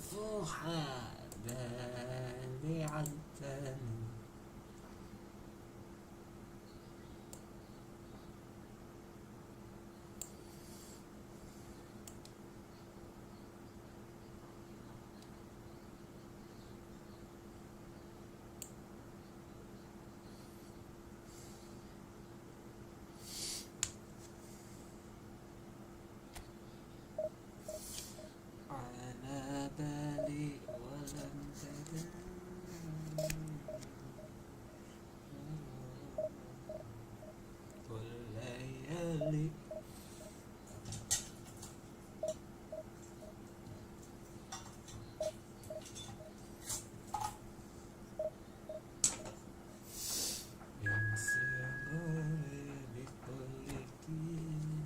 فحادا لعدتني. على بالي ولم تدم والليالي. انسى غالي بكل كلمة.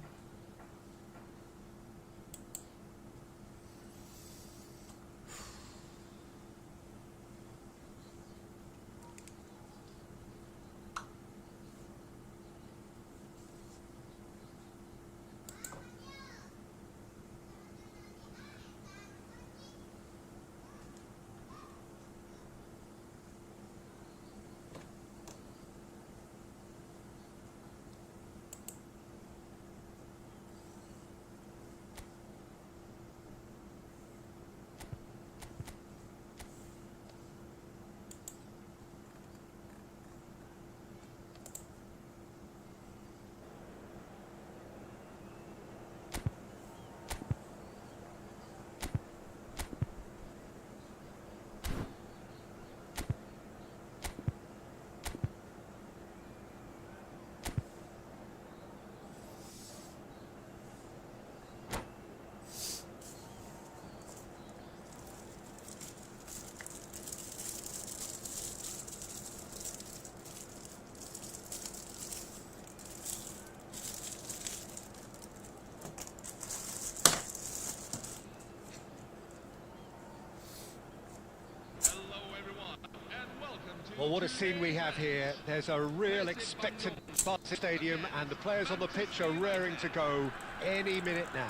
Well, what a scene we have here. There's a real expectant buzz in the stadium, and the players on the pitch are raring to go any minute now.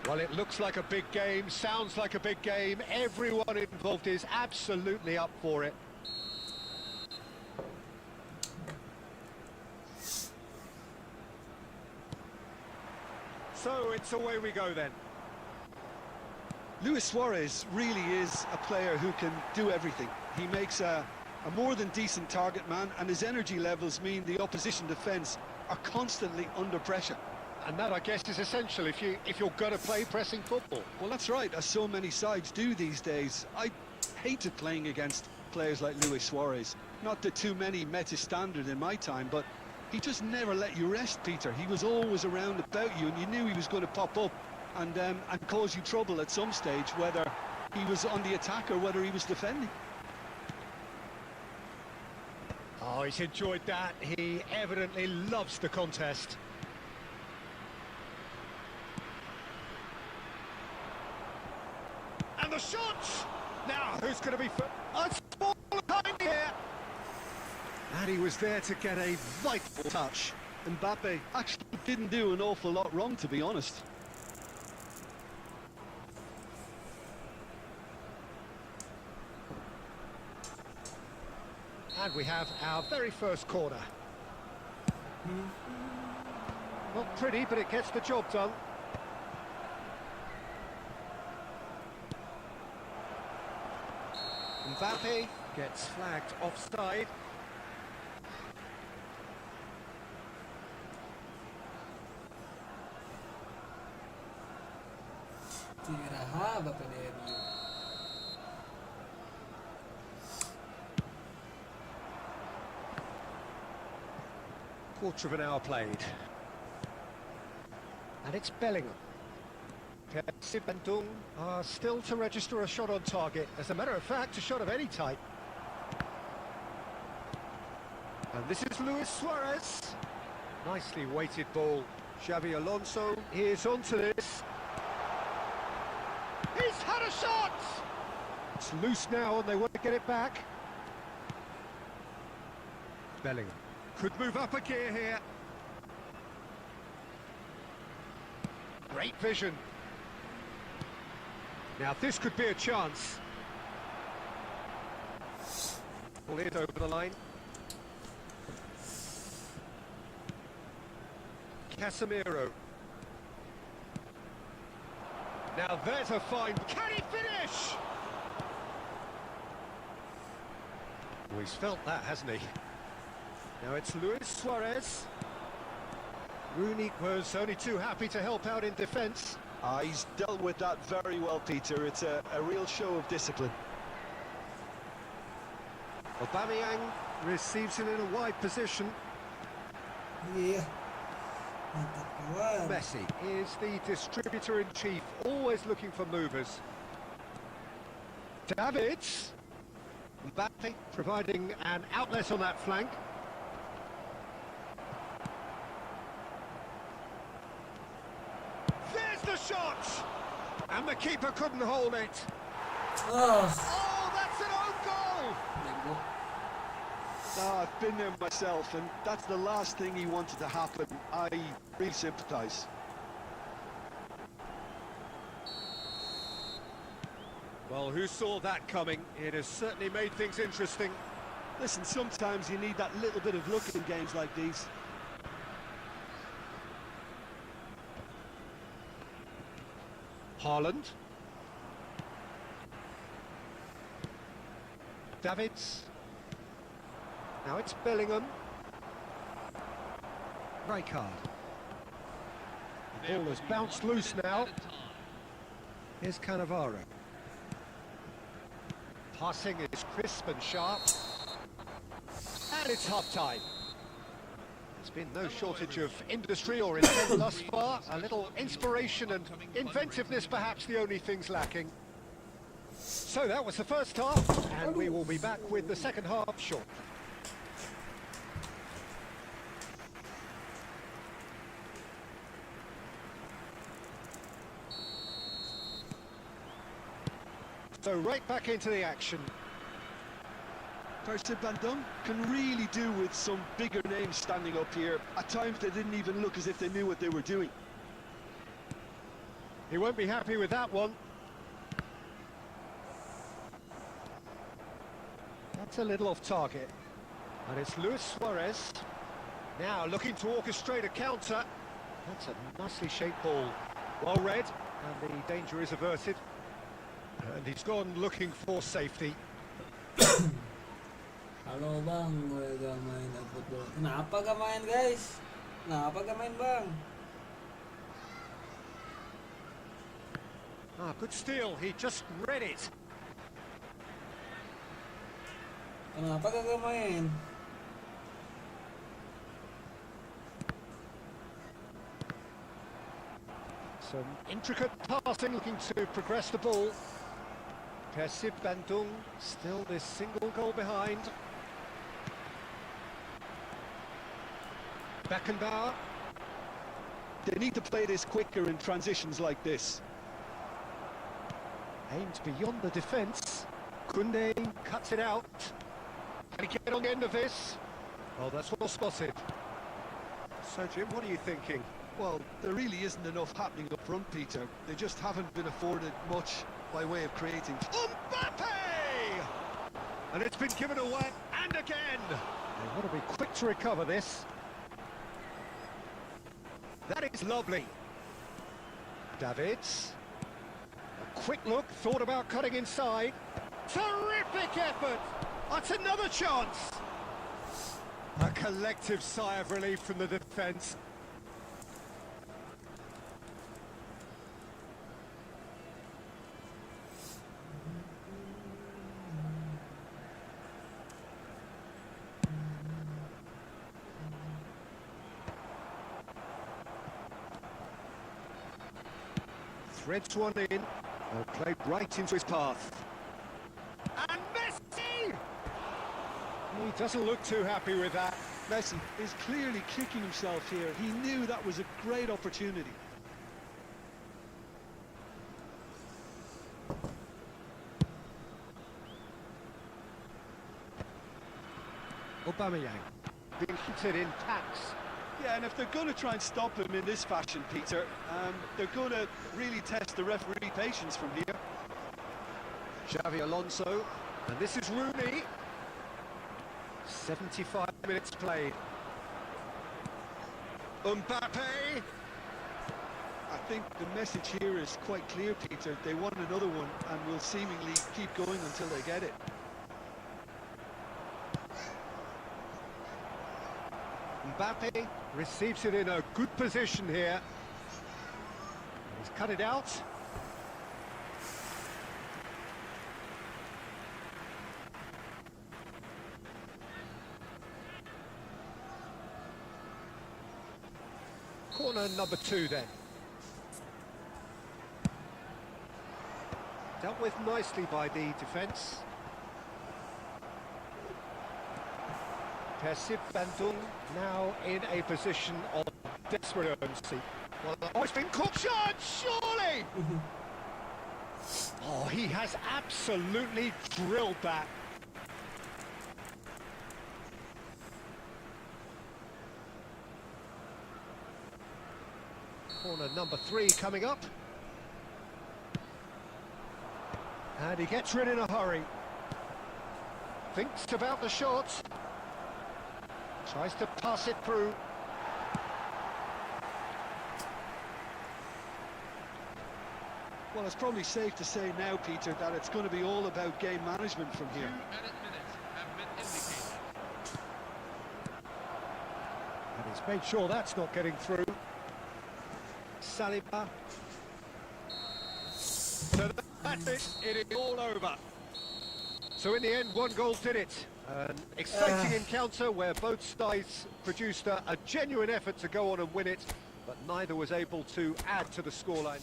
Well, it looks like a big game, sounds like a big game. Everyone involved is absolutely up for it. So it's away we go then. Luis Suarez really is a player who can do everything. He makes a more than decent target man, and his energy levels mean the opposition defence are constantly under pressure. And that, I guess, is essential if you're going to play pressing football. Well, that's right, as so many sides do these days. I hated playing against players like Luis Suarez. Not that too many met his standard in my time, but he just never let you rest, Peter. He was always around about you, and you knew he was going to pop up and cause you trouble at some stage, whether he was on the attack or whether he was defending. Oh, he's enjoyed that. He evidently loves the contest. And the shot! Now, who's going to be... A small time here! And he was there to get a vital touch. Mbappe actually didn't do an awful lot wrong, to be honest. And we have our very first corner. Not pretty, but it gets the job done. Mbappe gets flagged offside. Tira haba pa Nerio. Quarter of an hour played. And it's Bellingham. Kasih are still to register a shot on target. As a matter of fact, a shot of any type. And this is Luis Suarez. Nicely weighted ball. Xabi Alonso is onto this. He's had a shot! It's loose now and they want to get it back. Bellingham could move up a gear here. Great vision. Now this could be a chance. Pull it over the line. Casemiro. Now there's a fine... Can he finish? Oh, he's felt that, hasn't he? Now it's Luis Suarez. Rooney was only too happy to help out in defence. He's dealt with that very well, Peter. It's a real show of discipline. Aubameyang receives it in a wide position. Iya. Mantap kawan. Messi is the distributor-in-chief, always looking for movers. Davids. Mbappe providing an outlet on that flank. There's the shot! And the keeper couldn't hold it. Oh. Oh, that's an own goal! Lego. I've been there myself, and that's the last thing he wanted to happen. I really sympathise. Well, who saw that coming? It has certainly made things interesting. Listen, sometimes you need that little bit of luck in games like these. Haaland. Davids. Now it's Bellingham. Rijkaard. The ball has bounced loose now. Here's Cannavaro. Passing is crisp and sharp. And it's half-time. There's been no shortage of industry or intent thus far. A little inspiration and inventiveness, perhaps the only things lacking. So that was the first half, and we will be back with the second half shortly. So right back into the action. Kasih can really do with some bigger names standing up here. At times they didn't even look as if they knew what they were doing. He won't be happy with that one. That's a little off target. And it's Luis Suarez. Now looking to orchestrate a counter. That's a nicely shaped ball. Well read, and the danger is averted. And he's gone looking for safety. Halo bang, gue gak main football. Kenapa gak main guys? Kenapa gak main bang? Ah, good steal. He just read it. Kenapa gak main? Some intricate passing, looking to progress the ball. Kasih still this single goal behind. Beckenbauer. They need to play this quicker in transitions like this. Aimed beyond the defence. Koundé cuts it out. Can he get on the end of this? Oh, that's well spotted. So, Jim, what are you thinking? Well, there really isn't enough happening up front, Peter. They just haven't been afforded much by way of creating. Mbappe! And it's been given away, and again! They want to be quick to recover this. That is lovely. Davids. A quick look, thought about cutting inside. Terrific effort! That's another chance! A collective sigh of relief from the defence. Threads one in, and played right into his path. And Messi! He doesn't look too happy with that. Messi is clearly kicking himself here. He knew that was a great opportunity. Aubameyang being hit in tacks. Yeah, and if they're going to try and stop him in this fashion, Peter, they're going to really test the referee patience from here. Xavi Alonso, and this is Rooney. 75 minutes played. Mbappe. I think the message here is quite clear, Peter. They want another one and will seemingly keep going until they get it. Mbappe receives it in a good position here. He's cut it out. Corner number 2 then. Dealt with nicely by the defence. Persib Bandung now in a position of desperate urgency. Well, oh, it's been cooked shot, surely! Oh, he has absolutely drilled that. Corner number 3 coming up. And he gets rid in a hurry. Thinks about the shot. Tries to pass it through. Well, it's probably safe to say now, Peter, that it's going to be all about game management from here. And he's made sure that's not getting through. Saliba. So that's it. It is all over. So in the end, 1 goal did it. An exciting encounter where both sides produced a genuine effort to go on and win it, but neither was able to add to the scoreline.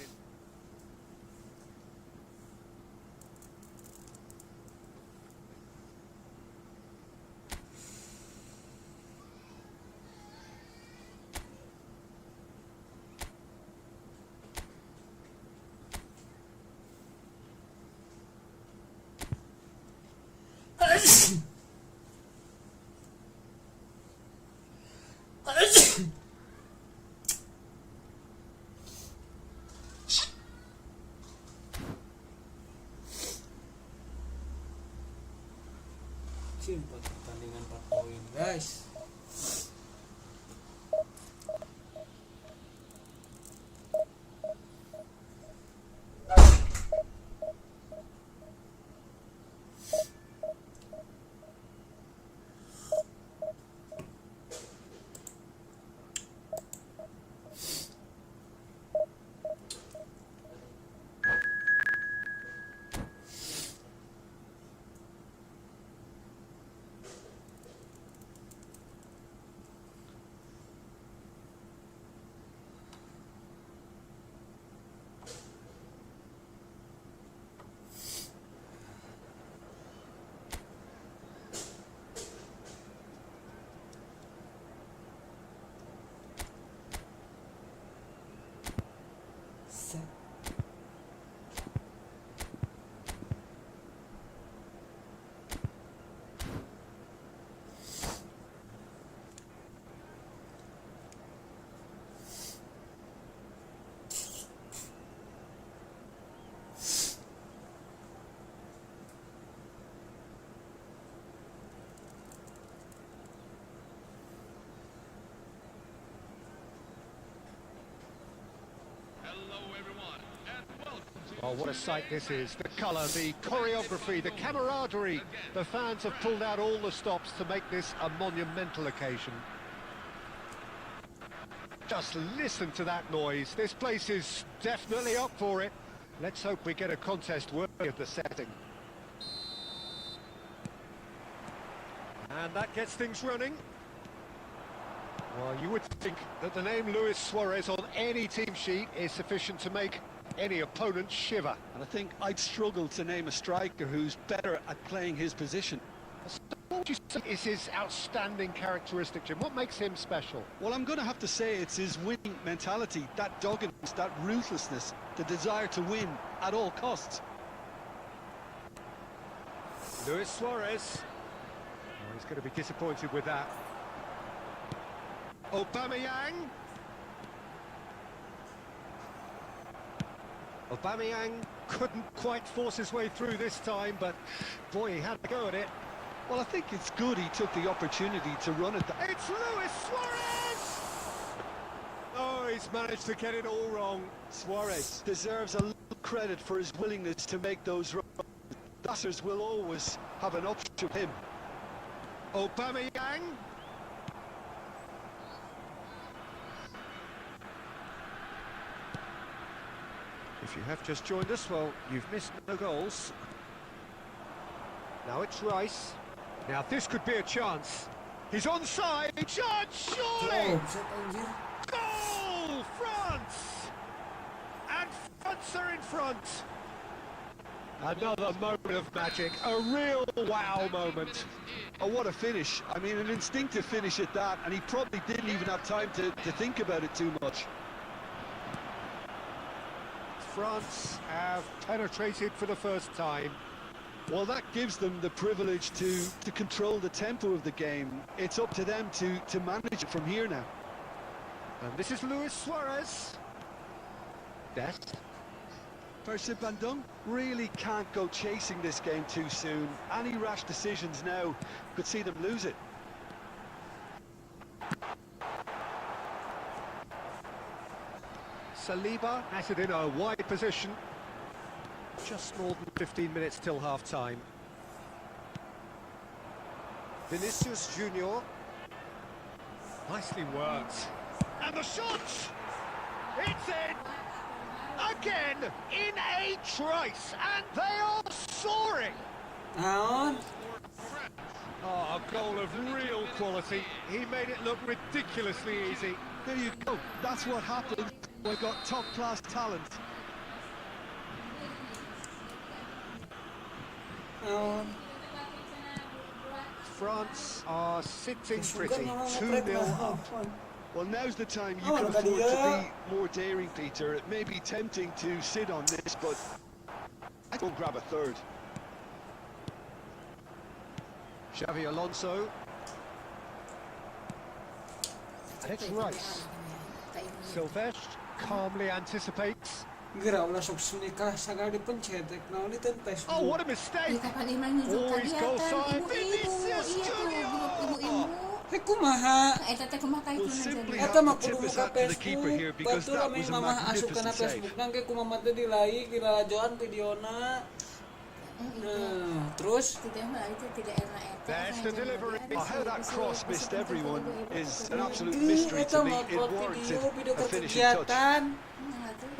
Simple pertandingan 4 poin, guys. Oh, what a sight this is. The colour, the choreography, the camaraderie. The fans have pulled out all the stops to make this a monumental occasion. Just listen to that noise. This place is definitely up for it. Let's hope we get a contest worthy of the setting. And that gets things running. Well, you would think that the name Luis Suarez on any team sheet is sufficient to make any opponent shiver. And I think I'd struggle to name a striker who's better at playing his position. So what would you say is his outstanding characteristic, Jim? What makes him special? Well, I'm going to have to say it's his winning mentality, that doggedness, that ruthlessness, the desire to win at all costs. Luis Suarez. Oh, he's going to be disappointed with that. Aubameyang. Aubameyang couldn't quite force his way through this time, but boy, he had a go at it. Well, I think it's good he took the opportunity to run at that. It's Luis Suarez! Oh, he's managed to get it all wrong. Suarez deserves a little credit for his willingness to make those runs. Dassers will always have an option to him. Aubameyang. If you have just joined us, well, you've missed no goals. Now it's Rice. Now this could be a chance. He's onside. Shot, surely! Offset anjir. Goal! France! And France are in front. Another moment of magic. A real wow moment. Oh, what a finish. I mean, an instinctive finish at that, and he probably didn't even have time to think about it too much. France have penetrated for the first time. Well, that gives them the privilege to control the tempo of the game. It's up to them to manage it from here now. And this is Luis Suarez. Best. Percy Bandung really can't go chasing this game too soon. Any rash decisions now could see them lose it. Saliba has it in a wide position. Just more than 15 minutes till half-time. Vinicius Junior. Nicely worked. And the shot! It's in! Again, in a trice, and they are soaring! Naon? Oh, a goal of real quality. He made it look ridiculously easy. There you go. That's what happens when we've got top-class talent. Naon? France are sitting Sugar pretty, na mga 2-0 prep na. up. Well, now's the time you Oh, can look at afford to the- be more daring, Peter. It may be tempting to sit on this, but I go grab a third. Xavi Alonso. And it's Rice. Silvestre calmly anticipates. Gira ulah sok sunika sagad dipencetek naon itu tes. Oh, what a mistake! Kapan Imang nunjuk Oh, he's goal kegiatan side. ibu-ibu, Vinicius iya tuh, Junior. grup ibu-ibu. Hei kumaha? Eta teh kumaha We'll itu simply jadi. Eta mah Tip kudu us muka out to the keeper Facebook. here because Betul that ami was a mamah asup magnificent kana save. Facebook nang ke kumaha teh dilai kira joan videona. Nah, terus Tidak mah itu tidak enak eta. There's the delivery. Oh, how that cross missed everyone is an absolute Ih, mystery eta to me. mah It upload warranted video a ke finishing touch. kegiatan.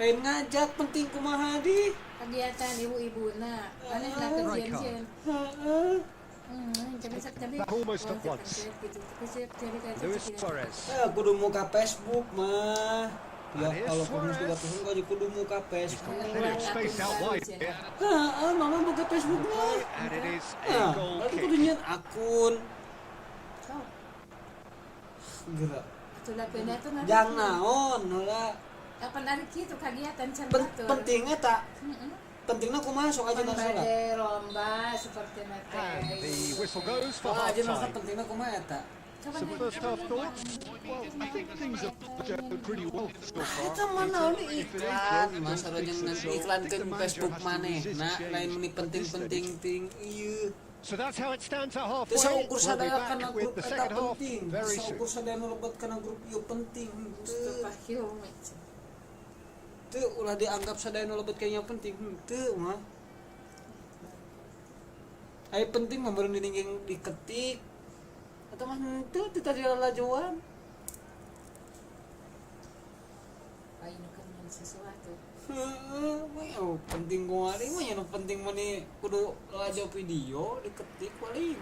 Lain ngajak penting kumaha di. Kegiatan ibu-ibu nah, mana lah kegiatan. Heeh. Tapi Almost at once. Luis Suarez. Kudu muka Facebook mah. Ya And here's kalau kudu Suarez. juga kudu muka Facebook. Plenty of space out wide here. Mama buka Facebook mah. And it is a Nah, goal berarti kick. kudu nyian akun. Gerak. Itulah pindah tuh nanti. Jang naon heula. Kapan hari kitu kegiatan can Pentingnya tak. Pentingnya kumaha sok aja Lomba nasola. de lomba seperti nate. And the whistle goes for Sok aja nasola half-time. pentingnya kumaha eta. Some first half thoughts? Well, I think things have worked out pretty well so far. Eta mah naon iklan, masalah jeung iklan ke Facebook maneh. Nah, lain meni penting-penting ting ieu. So that's how it stands at Teu halfway. saukur We'll be sadaya back kana with grup the eta second half penting. very soon. Saukur sadaya nu lebat kana grup ieu penting. Teu. Pakil. Teu ulah dianggap sadaya nu lebat kayaknya penting. Teu mah. Ai penting mah meureun diningging diketik. Atau mah henteu teu tadi lalajuan. Ayo kan sesuatu. Oh, penting gua ari mah nya penting mah ni kudu lalajo video diketik paling.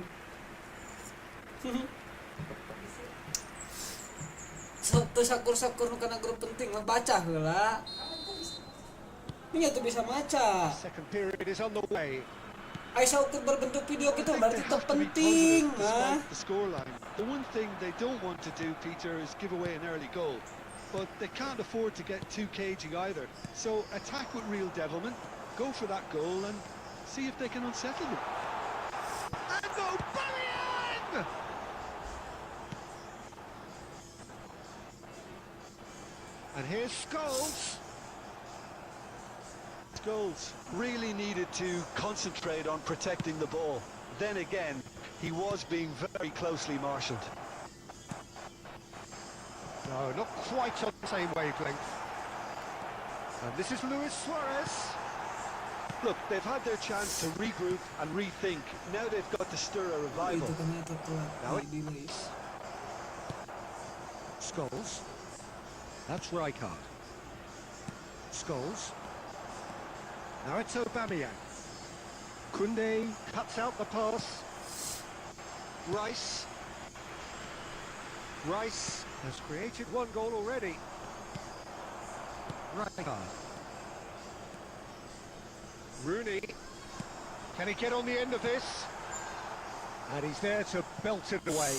Teu sakur-sakur nu kana grup penting mah baca heula. Nya teu bisa maca. Second period is on the way. Ai saukur berbentuk video gitu berarti They teu have to be penting, positive ah. despite the scoreline. The one thing they don't want to do, Peter, is give away an early goal. But they can't afford to get too cagey either. So attack with real devilment, go for that goal and see if they can unsettle them. And Aubameyang! And here's Scholes. conceded goals. Really needed to concentrate on protecting the ball. Then again, he was being very closely marshalled. No, not quite on the same wavelength. And this is Luis Suarez. Look, they've had their chance to regroup and rethink. Now they've got to stir a revival. Itu ternyata Now telah dirilis. Scholes. That's Rijkaard. Scholes. Now it's Aubameyang. Koundé cuts out the pass. Rice. Rice has created one goal already. Rijkaard. Rooney. Can he get on the end of this? And he's there to belt it away.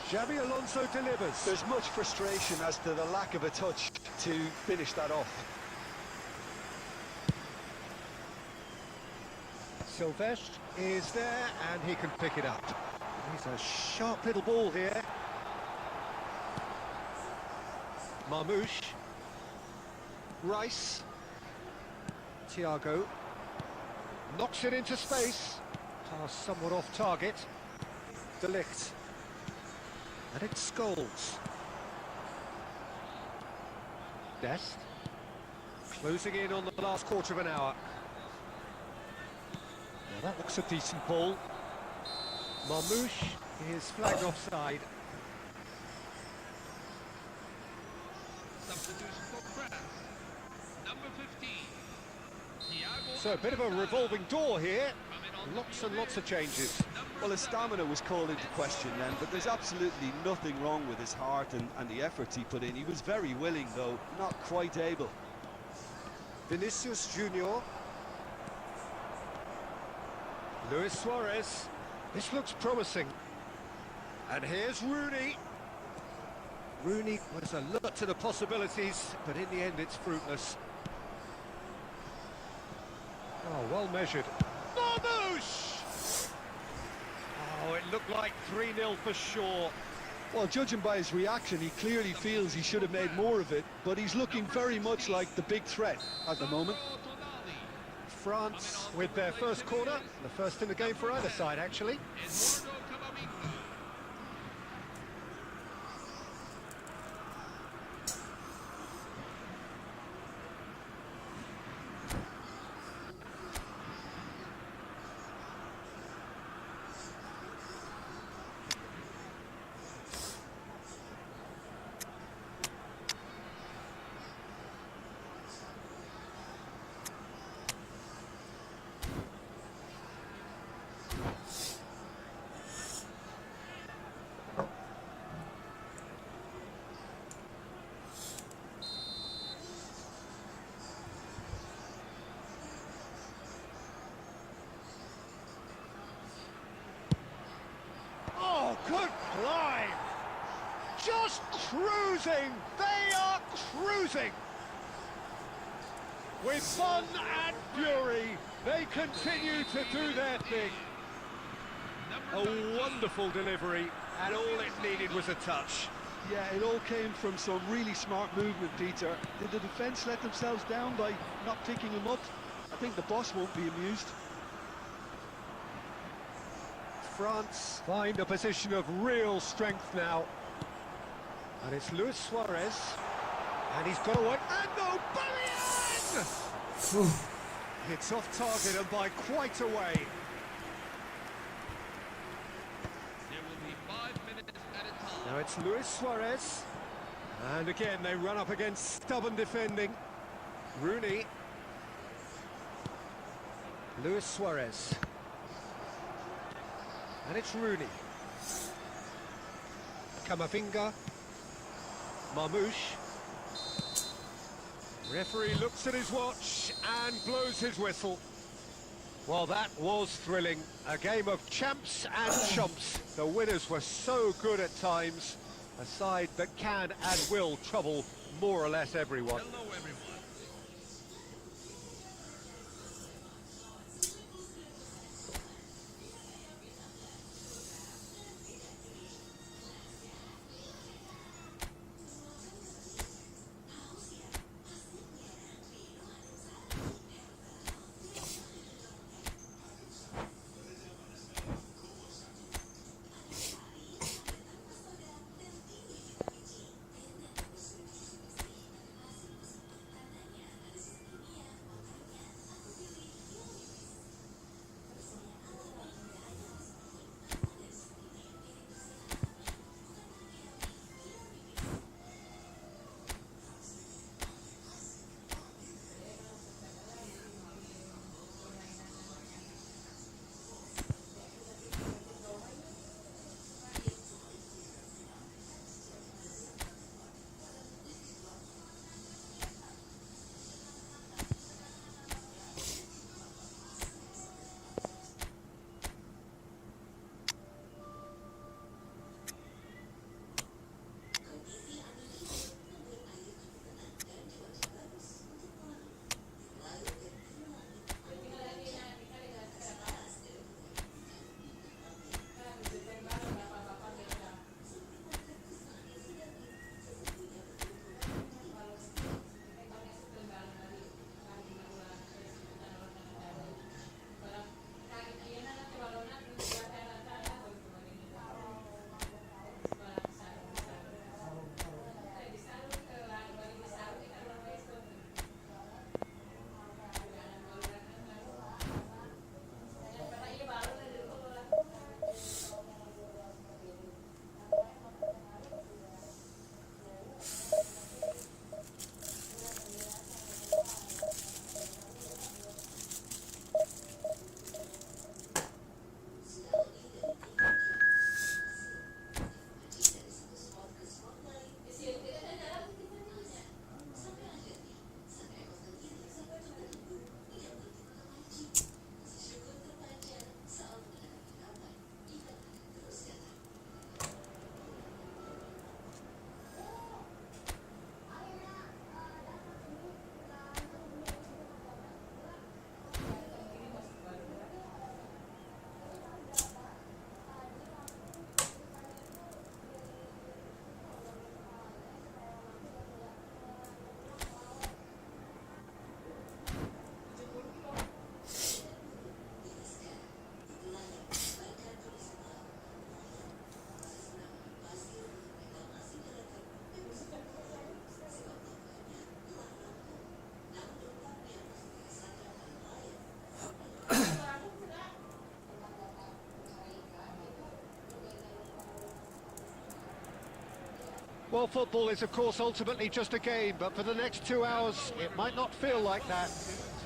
Xabi Alonso delivers. There's much frustration as to the lack of a touch to finish that off. Silvestre is there and he can pick it up. He's a sharp little ball here. Marmouche. Rice. Thiago. Knocks it into space. Pass somewhat off target. De Ligt. And it's Scholes. Dest. Closing in on the last quarter of an hour. Now that looks a decent ball. Marmouche is flagged offside. Substitution for France. Number 15. Thiago. So a bit of a revolving door here. Lots and lots of changes. Well, his stamina was called into question then, but there's absolutely nothing wrong with his heart and the efforts he put in. He was very willing, though not quite able. Vinicius Junior. Luis Suarez. This looks promising. And here's Rooney. Rooney was alert to the possibilities, but in the end it's fruitless. Oh, well measured. Marmouche! Oh, it looked like 3-0 for sure. Well, judging by his reaction, he clearly feels he should have made more of it, but he's looking very much like the big threat at the moment. France with their first corner, the first in the game for either side, actually. Oh, good climb! Just cruising! They are cruising! With fun and fury, they continue to do their thing. A wonderful delivery, and all it needed was a touch. Yeah, it all came from some really smart movement, Peter. Did the defence let themselves down by not picking him up? I think the boss won't be amused. France find a position of real strength now. And it's Luis Suarez. And he's got away. And Aubameyang! It's off target and by quite a way. There will be 5 minutes at a time. Now it's Luis Suarez. And again, they run up against stubborn defending. Rooney. Luis Suarez. And it's Rooney. Camavinga. Marmouche. Referee looks at his watch and blows his whistle. Well, that was thrilling. A game of champs and chumps. The winners were so good at times. A side that can and will trouble more or less everyone. Hello, everyone. Well, football is, of course, ultimately just a game, but for the next 2 hours, it might not feel like that.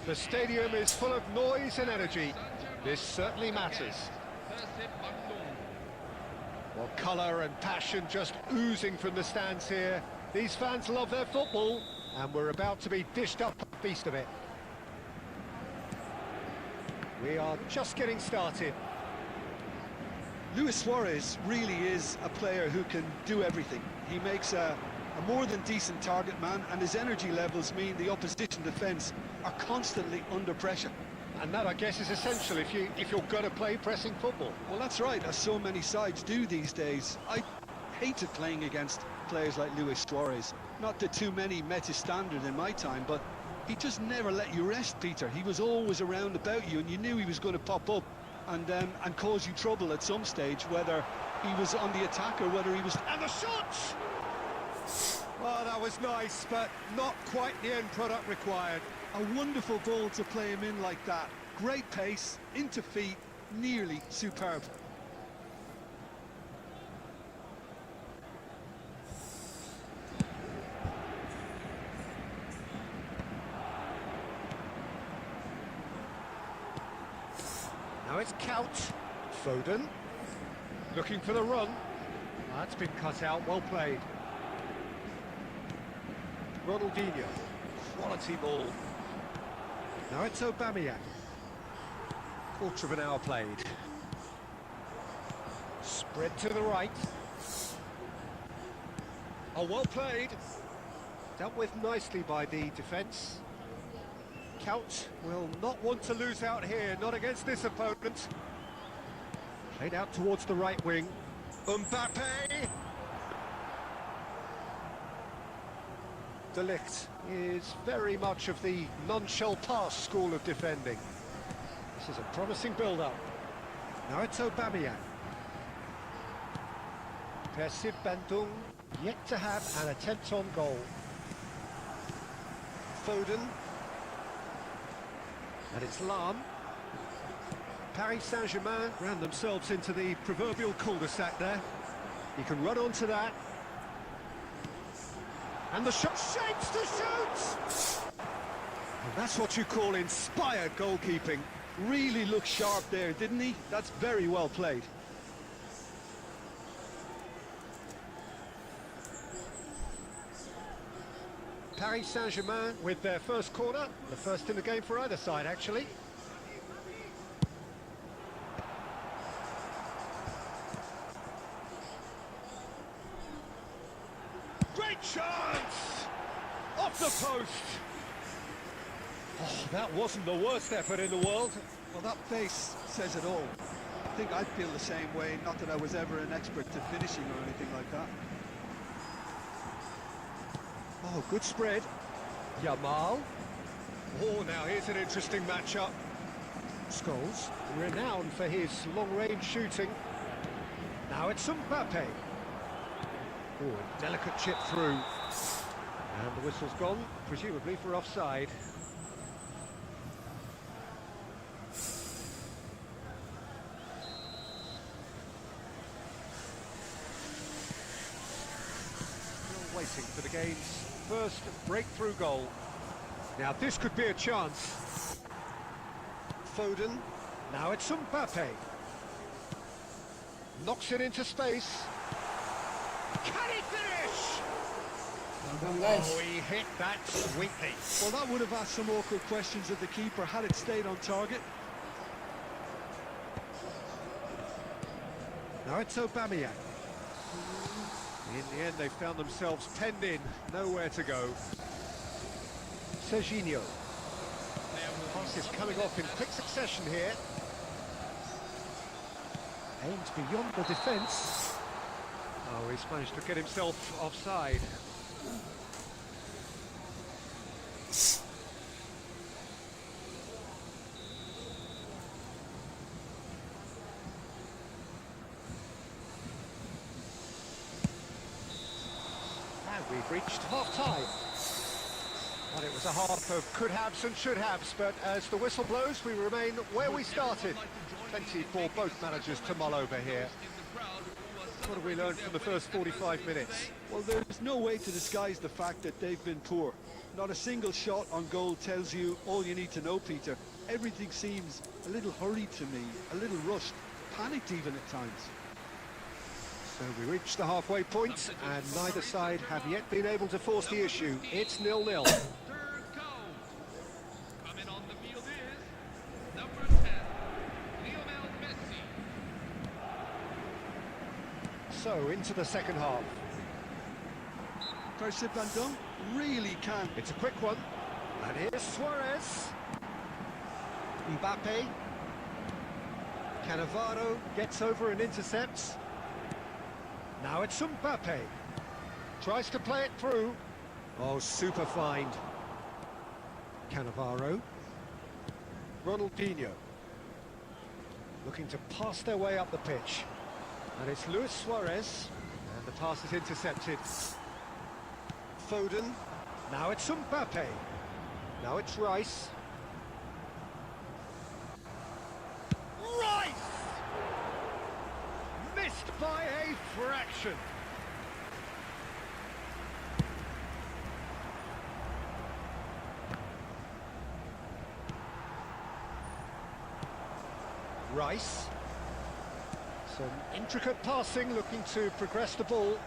The stadium is full of noise and energy. This certainly matters. Well, colour and passion just oozing from the stands here. These fans love their football, and we're about to be dished up a feast of it. We are just getting started. Luis Suarez really is a player who can do everything. He makes a more than decent target man, and his energy levels mean the opposition defence are constantly under pressure. And that, I guess, is essential if you're going to play pressing football. Well, that's right, as so many sides do these days. I hated playing against players like Luis Suarez. Not that too many met his standard in my time, but he just never let you rest, Peter. He was always around about you, and you knew he was going to pop up and cause you trouble at some stage, whether he was on the attack or whether he was... And the shot! Oh, that was nice, but not quite the end product required. A wonderful goal to play him in like that. Great pace, into feet, nearly superb. Now it's Kaut. Foden. Looking for the run. That's been cut out, well played. Ronaldinho. Quality ball. Now it's Aubameyang. Quarter of an hour played. Spread to the right. Oh, well played. Dealt with nicely by the defence. Couch will not want to lose out here, not against this opponent. Played out towards the right wing. Mbappe! De Ligt is very much of the none-shall-pass school of defending. This is a promising build-up. Now it's Aubameyang. Persib Bandung yet to have an attempt on goal. Foden. And it's Lahm. Paris Saint-Germain ran themselves into the proverbial cul-de-sac there. You can run onto that. And the shot shapes to shoot! And that's what you call inspired goalkeeping. Really looked sharp there, didn't he? That's very well played. Paris Saint-Germain with their first corner, the first in the game for either side, actually. Great chance! Off the post! Oh, that wasn't the worst effort in the world. Well, that face says it all. I think I'd feel the same way, not that I was ever an expert at finishing or anything like that. Oh, good spread. Yamal. Oh, now here's an interesting matchup. Scholes, renowned for his long-range shooting. Now it's Mbappe. Oh, a delicate chip through. And the whistle's gone, presumably for offside. Still waiting for the game's first breakthrough goal. Now this could be a chance. Foden. Now it's Mbappe. Knocks it into space. Can he finish? Well done, guys. Oh, he hit that sweetly. Well, that would have asked some awkward questions of the keeper had it stayed on target. Now it's Aubameyang. In the end, they found themselves penned in, nowhere to go. Serginho. Pass is coming off in quick succession here. Aimed beyond the defence. Oh, he's managed to get himself offside. And we've reached half-time. Well, it was a half of could-haves and should-haves, but as the whistle blows, we remain where we started. Plenty for both managers to mull over here. What have we learned from the first 45 minutes? Well, there's no way to disguise the fact that they've been poor. Not a single shot on goal tells you all you need to know, Peter. Everything seems a little hurried to me, a little rushed, panicked even at times. So we reached the halfway point, and neither side have yet been able to force the issue. It's 0-0. Third goal. Coming on the field is number 10, Lionel Messi. So into the second half. Persib Bandung really can. It's a quick one. And here's Suarez. Mbappe. Cannavaro gets over and intercepts. Now it's Mbappe. Tries to play it through. Oh, super find. Cannavaro. Ronaldinho. Looking to pass their way up the pitch. And it's Luis Suarez. And the pass is intercepted. Foden. Now it's Mbappe. Now it's Rice. Rice! Missed by a fraction. Rice. Some intricate passing, looking to progress the ball.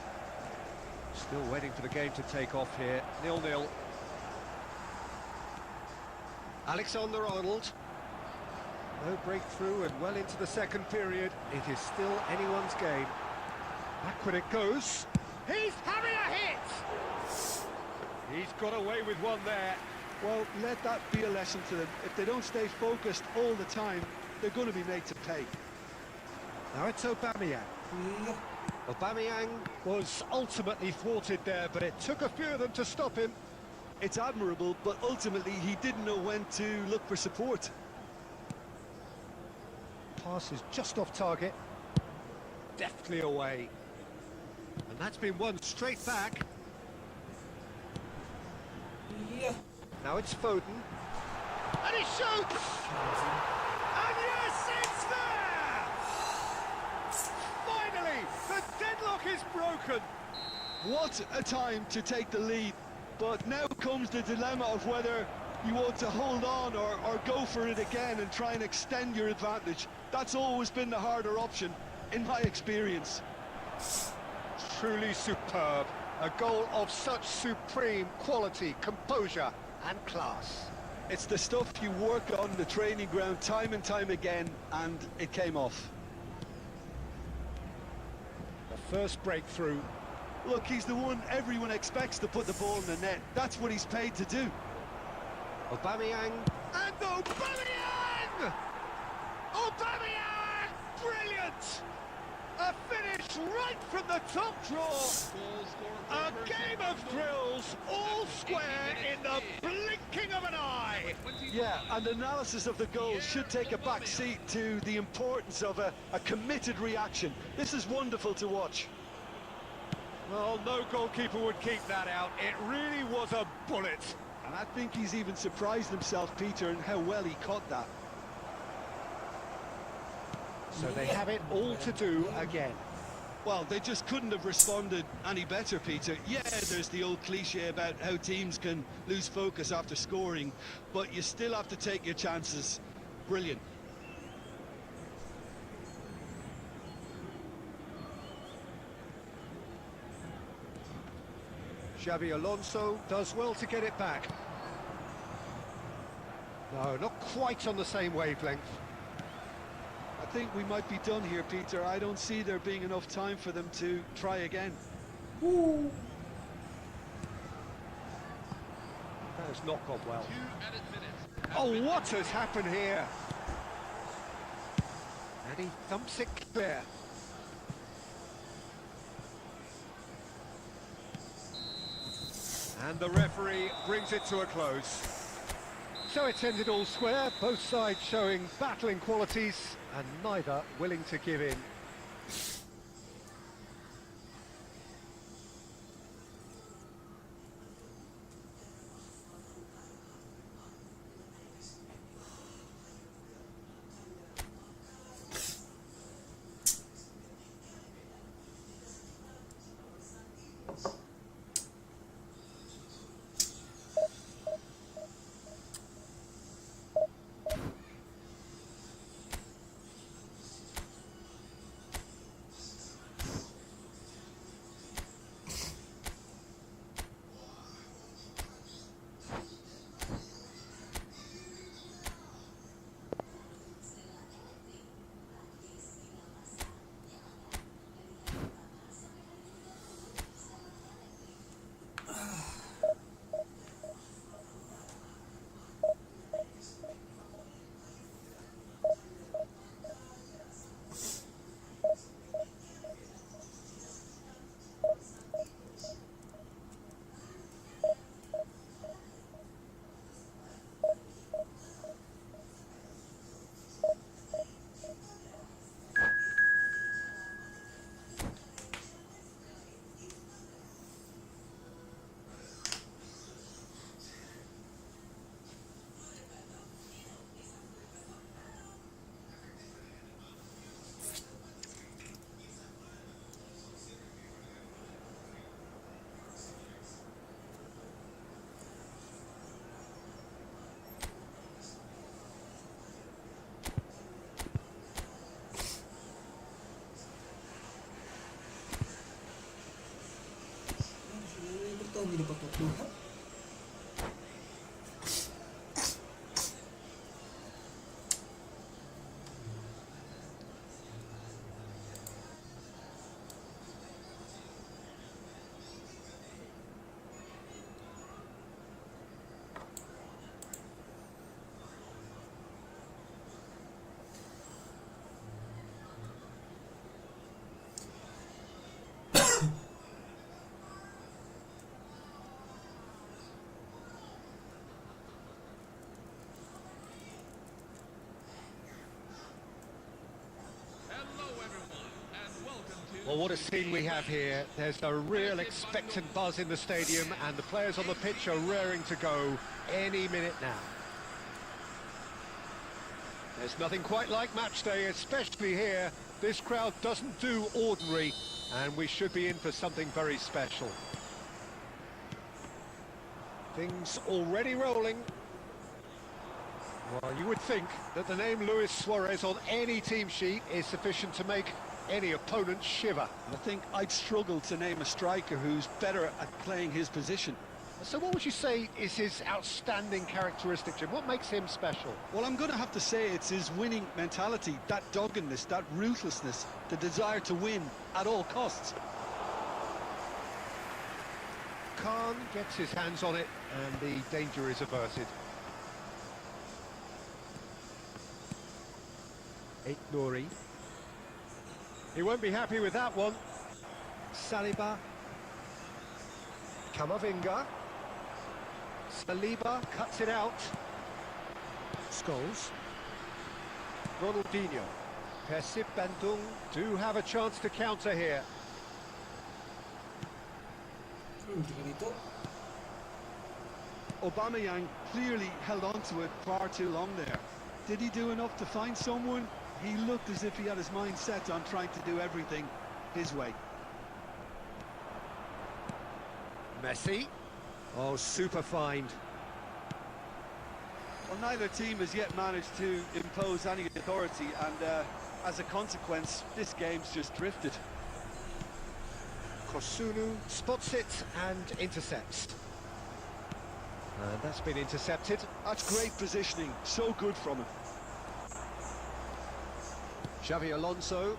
Still waiting for the game to take off here. 0-0. Alexander-Arnold. No breakthrough and well into the second period. It is still anyone's game. Backward it goes. He's having a hit! He's got away with one there. Well, let that be a lesson to them. If they don't stay focused all the time, they're going to be made to pay. Now it's Aubameyang. Iya. Aubameyang was ultimately thwarted there, but it took a few of them to stop him. It's admirable, but ultimately he didn't know when to look for support. Pass is just off target. Deftly away. And that's been won straight back. Iya. Now it's Foden. And he shoots! And yes, it's there! Finally, the deadlock is broken. What a time to take the lead. But now comes the dilemma of whether you want to hold on or go for it again and try and extend your advantage. That's always been the harder option, in my experience. Truly superb. A goal of such supreme quality, composure and class. It's the stuff you work on the training ground time and time again, and it came off. The first breakthrough. Look, he's the one everyone expects to put the ball in the net. That's what he's paid to do. Aubameyang. And Aubameyang! Aubameyang! Brilliant! A finish right from the top draw. A game of thrills, all square in the blinking of an eye. Yeah, and analysis of the goal should take a back seat to the importance of a committed reaction. This is wonderful to watch. Well, no goalkeeper would keep that out. It really was a bullet. And I think he's even surprised himself, Peter, in how well he caught that. So they have it all to do again. Well, they just couldn't have responded any better, Peter. Yeah, there's the old cliche about how teams can lose focus after scoring, but you still have to take your chances. Brilliant. Xabi Alonso does well to get it back. No, not quite on the same wavelength. I think we might be done here, Peter. I don't see there being enough time for them to try again. Ooh. That has not gone well. 2 added minutes. Oh, what has happened here? And he thumps it clear. And the referee brings it to a close. So it's ended all square, both sides showing battling qualities and neither willing to give in. Bertahun di dapat Tuhan. Well, what a scene we have here. There's a real expectant buzz in the stadium, and the players on the pitch are raring to go any minute now. There's nothing quite like match day, especially here. This crowd doesn't do ordinary, and we should be in for something very special. Things already rolling. Well, you would think that the name Luis Suarez on any team sheet is sufficient to make any opponent shiver. I think I'd struggle to name a striker who's better at playing his position. So what would you say is his outstanding characteristic, Jim? What makes him special? Well, I'm going to have to say it's his winning mentality, that doggedness, that ruthlessness, the desire to win at all costs. Khan gets his hands on it, and the danger is averted. Nouri. He won't be happy with that one. Saliba. Kamavinga. Saliba cuts it out. Scholes. Ronaldinho. Persib Bandung do have a chance to counter here. Aubameyang clearly held on to it far too long there. Did he do enough to find someone? He looked as if he had his mind set on trying to do everything his way. Messi. Oh, super find. Well, neither team has yet managed to impose any authority, and as a consequence, this game's just drifted. Kosunu spots it and intercepts. And that's been intercepted. That's great positioning, so good from him. Xavi Alonso.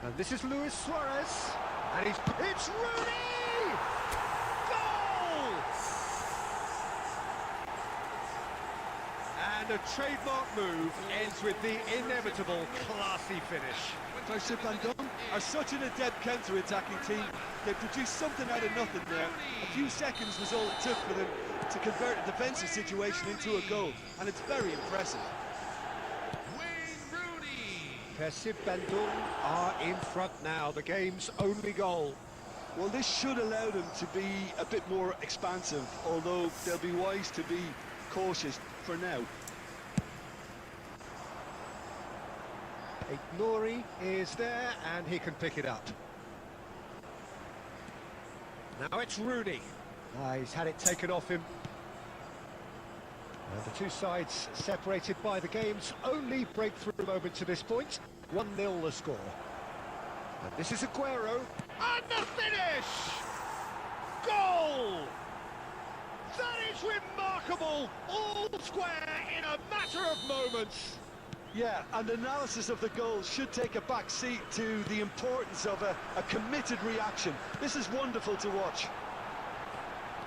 And this is Luis Suarez. And it's Rooney! Goal! And a trademark move ends with the inevitable classy finish. Persib Bandung are such an adept counter-attacking team. They produced something out of nothing there. A few seconds was all it took for them to convert a defensive situation into a goal, and it's very impressive. Persib Bandung are in front now, the game's only goal. Well, this should allow them to be a bit more expansive, although they'll be wise to be cautious for now. Nouri is there, and he can pick it up. Now it's Rooney. He's had it taken off him. And the two sides separated by the game's only breakthrough moment to this point. 1-0 the score. And this is Aguero. And the finish! Goal! That is remarkable! All square in a matter of moments. Yeah, and analysis of the goal should take a back seat to the importance of a committed reaction. This is wonderful to watch.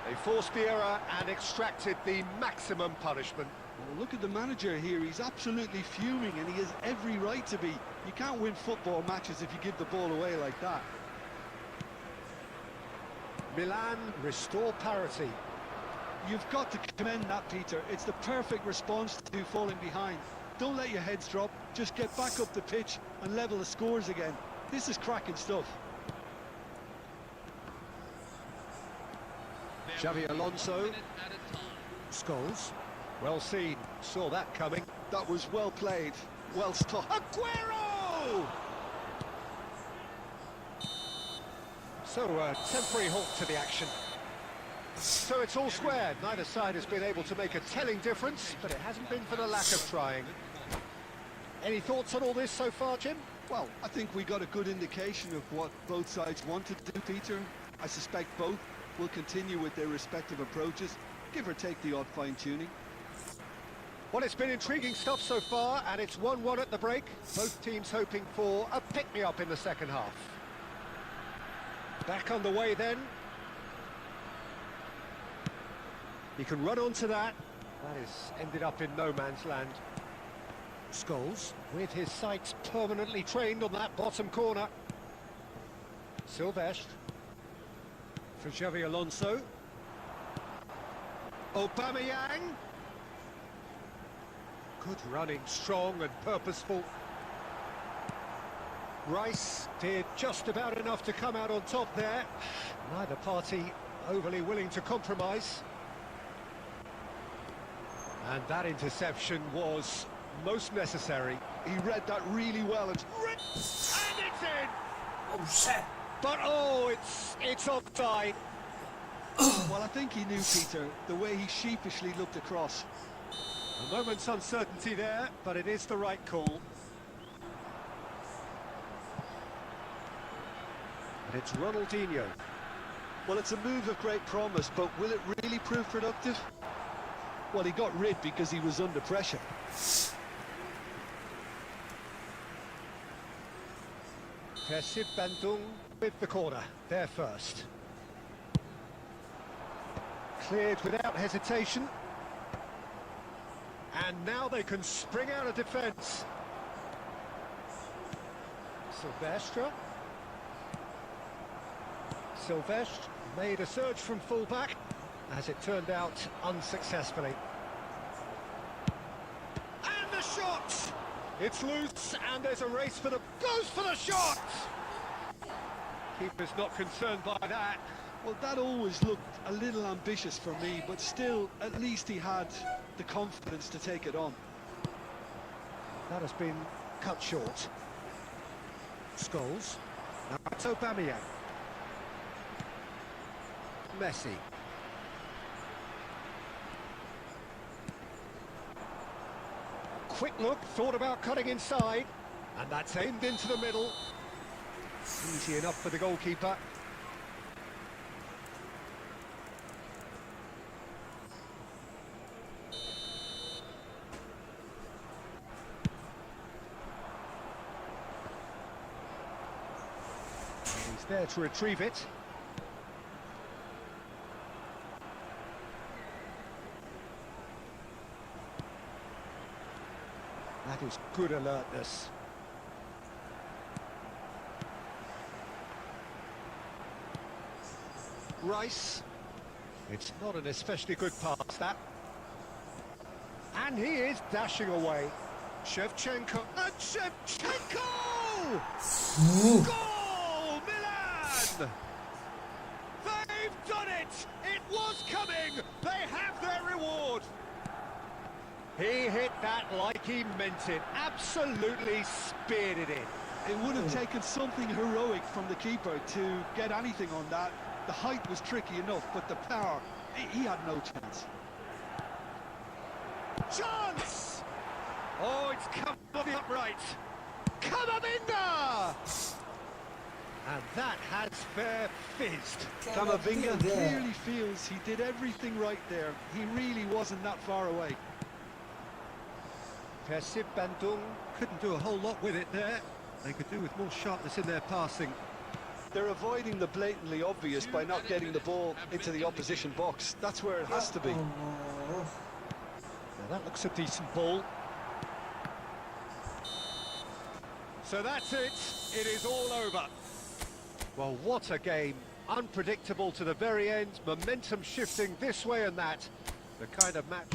They forced the error and extracted the maximum punishment. Well, look at the manager here. He's absolutely fuming, and he has every right to be. You can't win football matches if you give the ball away like that. Milan restore parity. You've got to commend that, Peter. It's the perfect response to falling behind. Don't let your heads drop. Just get back up the pitch and level the scores again. This is cracking stuff. Xavi Alonso. Scholes. Well seen. Saw that coming. That was well played. Well stopped. Aguero! So, a temporary halt to the action. So it's all square. Neither side has been able to make a telling difference, but it hasn't been for the lack of trying. Any thoughts on all this so far, Jim? Well, I think we got a good indication of what both sides want to do, Peter. I suspect both will continue with their respective approaches, give or take the odd fine-tuning. Well, it's been intriguing stuff so far, and it's 1-1 at the break. Both teams hoping for a pick-me-up in the second half. Back underway then. He can run onto that. That is ended up in no man's land. Scholes, with his sights permanently trained on that bottom corner. Silvestre. For Xavi Alonso. Aubameyang. Good running, strong and purposeful. Rice did just about enough to come out on top there. Neither party overly willing to compromise. And that interception was most necessary. He read that really well. And it's in! Oh shit. But oh, it's offside. Well, I think he knew, Peter, the way he sheepishly looked across. A moment's uncertainty there, but it is the right call. And it's Ronaldinho. Well, it's a move of great promise, but will it really prove productive? Well, he got rid because he was under pressure. Persib Bandung with the corner, there first. Cleared without hesitation. And now they can spring out of defence. Silvestre. Silvestre made a surge from full-back, as it turned out unsuccessfully. And the shot! It's loose, and there's a race for the... Goes for the shot! Keeper's not concerned by that. Well, that always looked a little ambitious for me, but still, at least he had the confidence to take it on. That has been cut short. Scholes. Now it's Aubameyang. Messi. Quick look, thought about cutting inside, and that's aimed into the middle. Easy enough for the goalkeeper. He's there to retrieve it. That is good alertness. Rice. It's not an especially good pass, that. And he is dashing away. Shevchenko. And Shevchenko! Goal! Milan! They've done it! It was coming! They have their reward! He hit that like he meant it. Absolutely speared it in. It would have taken something heroic from the keeper to get anything on that. The height was tricky enough, but the power, he had no chance. Chance! Oh, it's come on the upright. Camavinga! And that has fair fizzed. Camavinga clearly feels he did everything right there. He really wasn't that far away. Persib Bandung couldn't do a whole lot with it there. They could do with more sharpness in their passing. They're avoiding the blatantly obvious by not getting the ball into the opposition box. That's where it has to be. Now that looks a decent ball. So that's it. It is all over. Well, what a game. Unpredictable to the very end. Momentum shifting this way and that. The kind of match...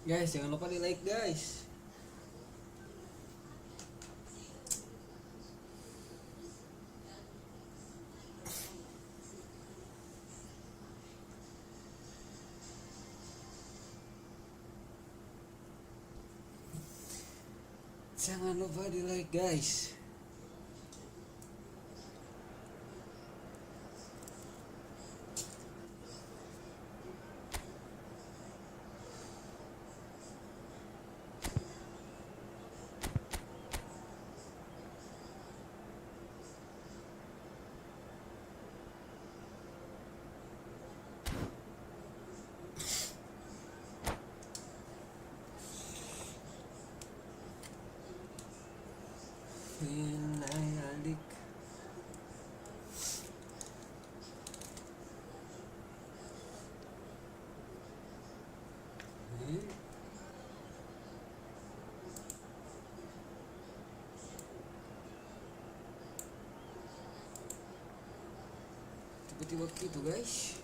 Guys, jangan lupa di like guys. Jangan lupa di like guys. Adik. Tiba-tiba gitu guys.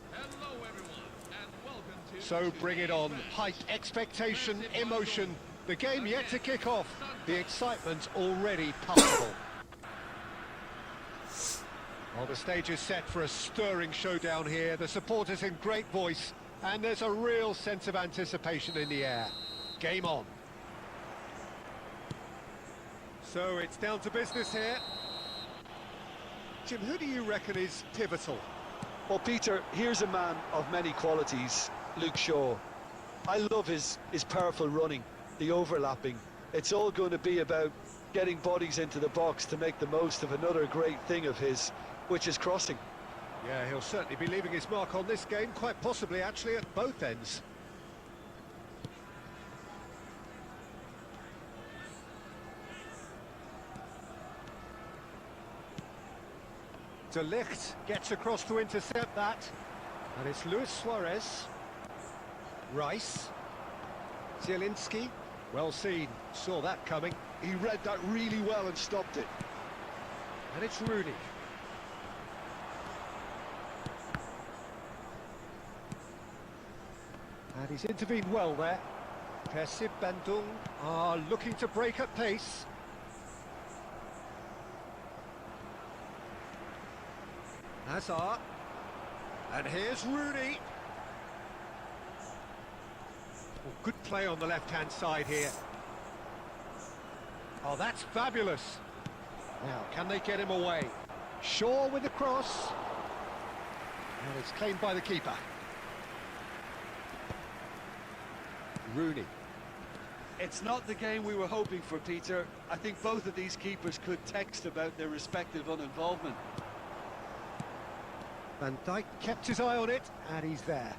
Hello, everyone, and welcome to. So bring it on. Height, expectation, emotion. The game yet to kick off. The excitement already palpable. Well, the stage is set for a stirring showdown here. The supporters in great voice, and there's a real sense of anticipation in the air. Game on. So it's down to business here. Jim, who do you reckon is pivotal? Well, Peter, here's a man of many qualities, Luke Shaw. I love his powerful running, the overlapping. It's all going to be about getting bodies into the box to make the most of another great thing of his, which is crossing. Yeah, he'll certainly be leaving his mark on this game, quite possibly actually at both ends. De Ligt gets across to intercept that. And it's Luis Suarez. Rice. Zielinski. Well seen. Saw that coming. He read that really well and stopped it. And it's Rooney. And he's intervened well there. Persib Bandung are looking to break at pace. Hazard. And here's Rooney. Oh, good play on the left-hand side here. Oh, that's fabulous. Now, can they get him away? Shaw with the cross. And it's claimed by the keeper. Rooney. It's not the game we were hoping for, Peter. I think both of these keepers could text about their respective uninvolvement. Van Dijk kept his eye on it, and he's there.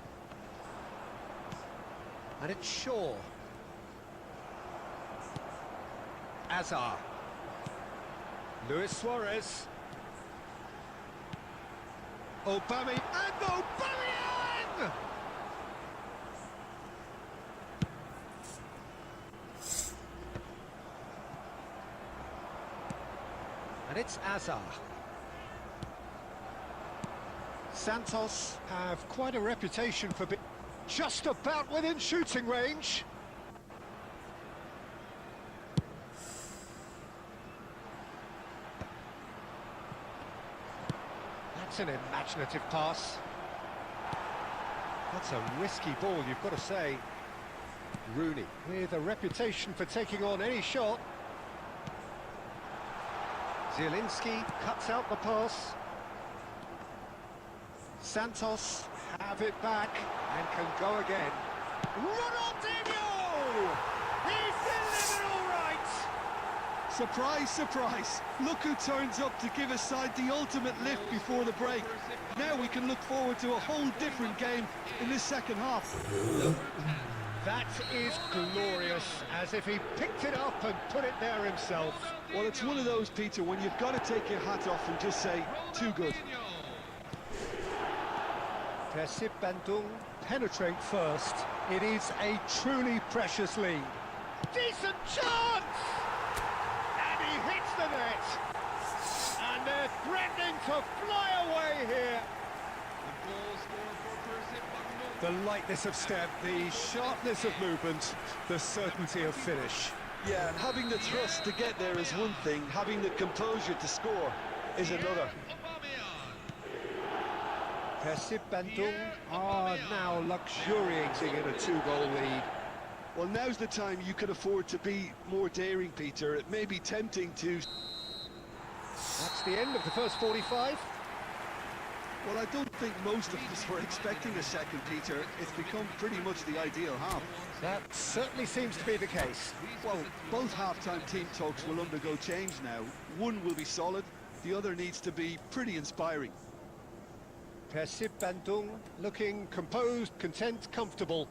And it's Shaw. Hazard. Luis Suarez. Aubameyang, and Aubameyang! And it's Hazard. Santos have quite a reputation for being just about within shooting range. That's an imaginative pass. That's a risky ball, you've got to say. Rooney with a reputation for taking on any shot. Zielinski cuts out the pass. Santos have it back and can go again. Ronaldinho! He's delivered all right! Surprise, surprise. Look who turns up to give his side the ultimate lift before the break. Now we can look forward to a whole different game in this second half. That is glorious, as if he picked it up and put it there himself. Well, it's one of those, Peter, when you've got to take your hat off and just say, too good. Persib Bandung penetrate first. It is a truly precious lead. Decent chance! And he hits the net. And they're threatening to fly away here. goal scored for Persib Bandung. The lightness of step, the sharpness of movement, the certainty of finish. Yeah, and having the thrust to get there is one thing, having the composure to score is another. Persib Bandung are now luxuriating in a 2-goal lead. Well, now's the time you could afford to be more daring, Peter. It may be tempting to... That's the end of the first 45. Well, I don't think most of us were expecting a second, Peter. It's become pretty much the ideal half. That certainly seems to be the case. Well, both half-time team talks will undergo change now. One will be solid, the other needs to be pretty inspiring. Persib Bandung looking composed, content, comfortable,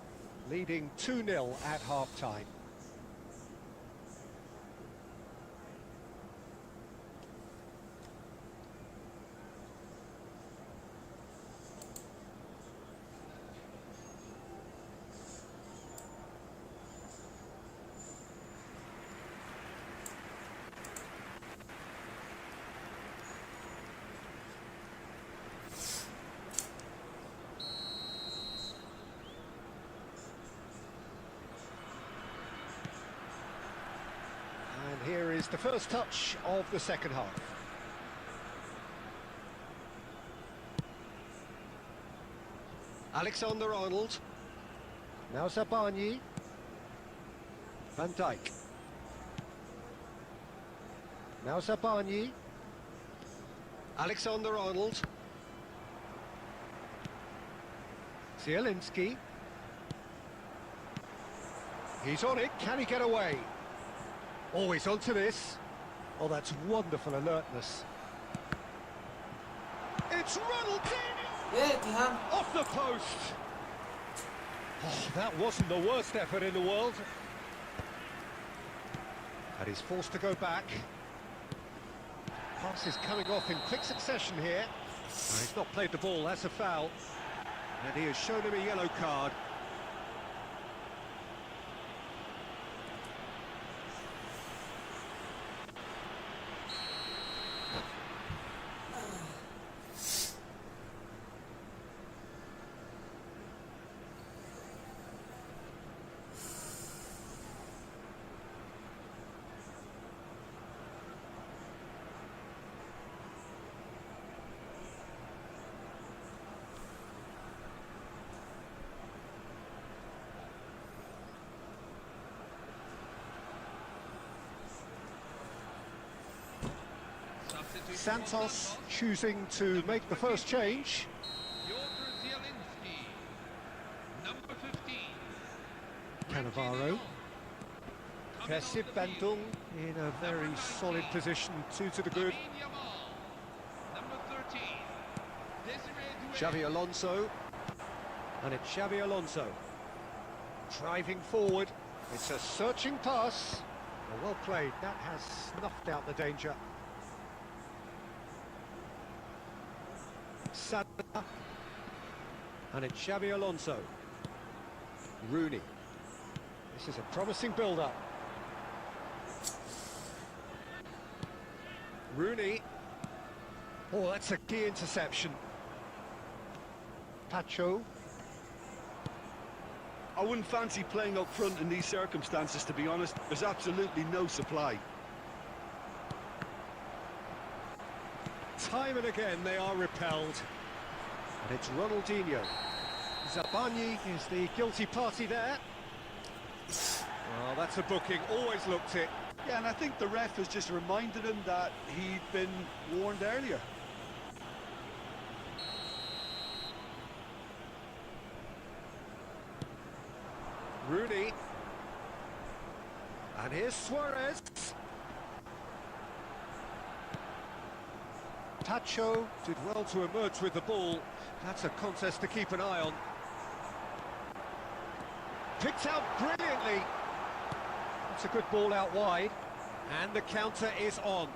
leading 2-0 at half-time. And here is the first touch of the second half. Alexander-Arnold. Now Zabarnyi. Van Dijk. Now Zabarnyi. Alexander-Arnold. Zielinski. He's on it, can he get away? Always onto this. Oh, that's wonderful alertness. It's Ronaldinho! Tihan. Off the post! Oh, that wasn't the worst effort in the world. And he's forced to go back. Pass is coming off in quick succession here. Oh, he's not played the ball, that's a foul. And he has shown him a yellow card. Santos choosing to make the first change. Zielinski, number 15. Cannavaro. Persib Bandung in a very solid position, 2 to the good. Number 13. Xavi Alonso. And it's Xavi Alonso. Driving forward. It's a searching pass. Well played. That has snuffed out the danger. Salah. And it's Xavi Alonso. Rooney. This is a promising build-up. Rooney. Oh, that's a key interception. Pacho. I wouldn't fancy playing up front in these circumstances, to be honest. There's absolutely no supply. Time and again they are repelled. And it's Ronaldinho. Zabarnyi is the guilty party there. Well, that's a booking, always looked it. Yeah, and I think the ref has just reminded him that he'd been warned earlier. Rooney. And here's Suarez. Pacho did well to emerge with the ball. That's a contest to keep an eye on. Picked out brilliantly. That's a good ball out wide. And the counter is on.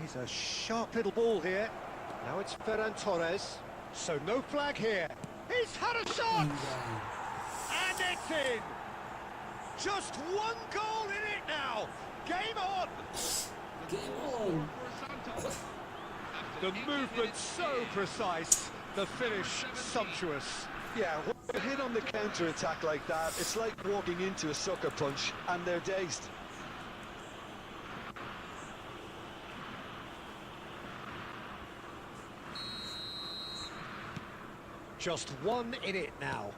He's a sharp little ball here. Now it's Ferran Torres. So no flag here. He's had a shot! And it's in! Just one goal in it now! Game on! Game on. The movement so precise, the finish sumptuous. Yeah, when you hit on the counter-attack like that, it's like walking into a sucker punch, and they're dazed. Just one in it now.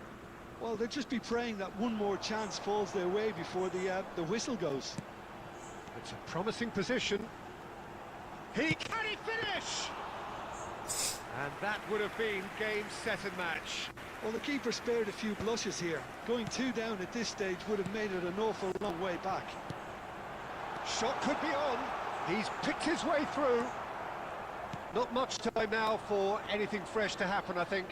Well, they'll just be praying that one more chance falls their way before the whistle goes. It's a promising position. Can he finish? And that would have been game, set and match. Well, the keeper spared a few blushes here. Going 2 down at this stage would have made it an awful long way back. Shot could be on. He's picked his way through. Not much time now for anything fresh to happen, I think.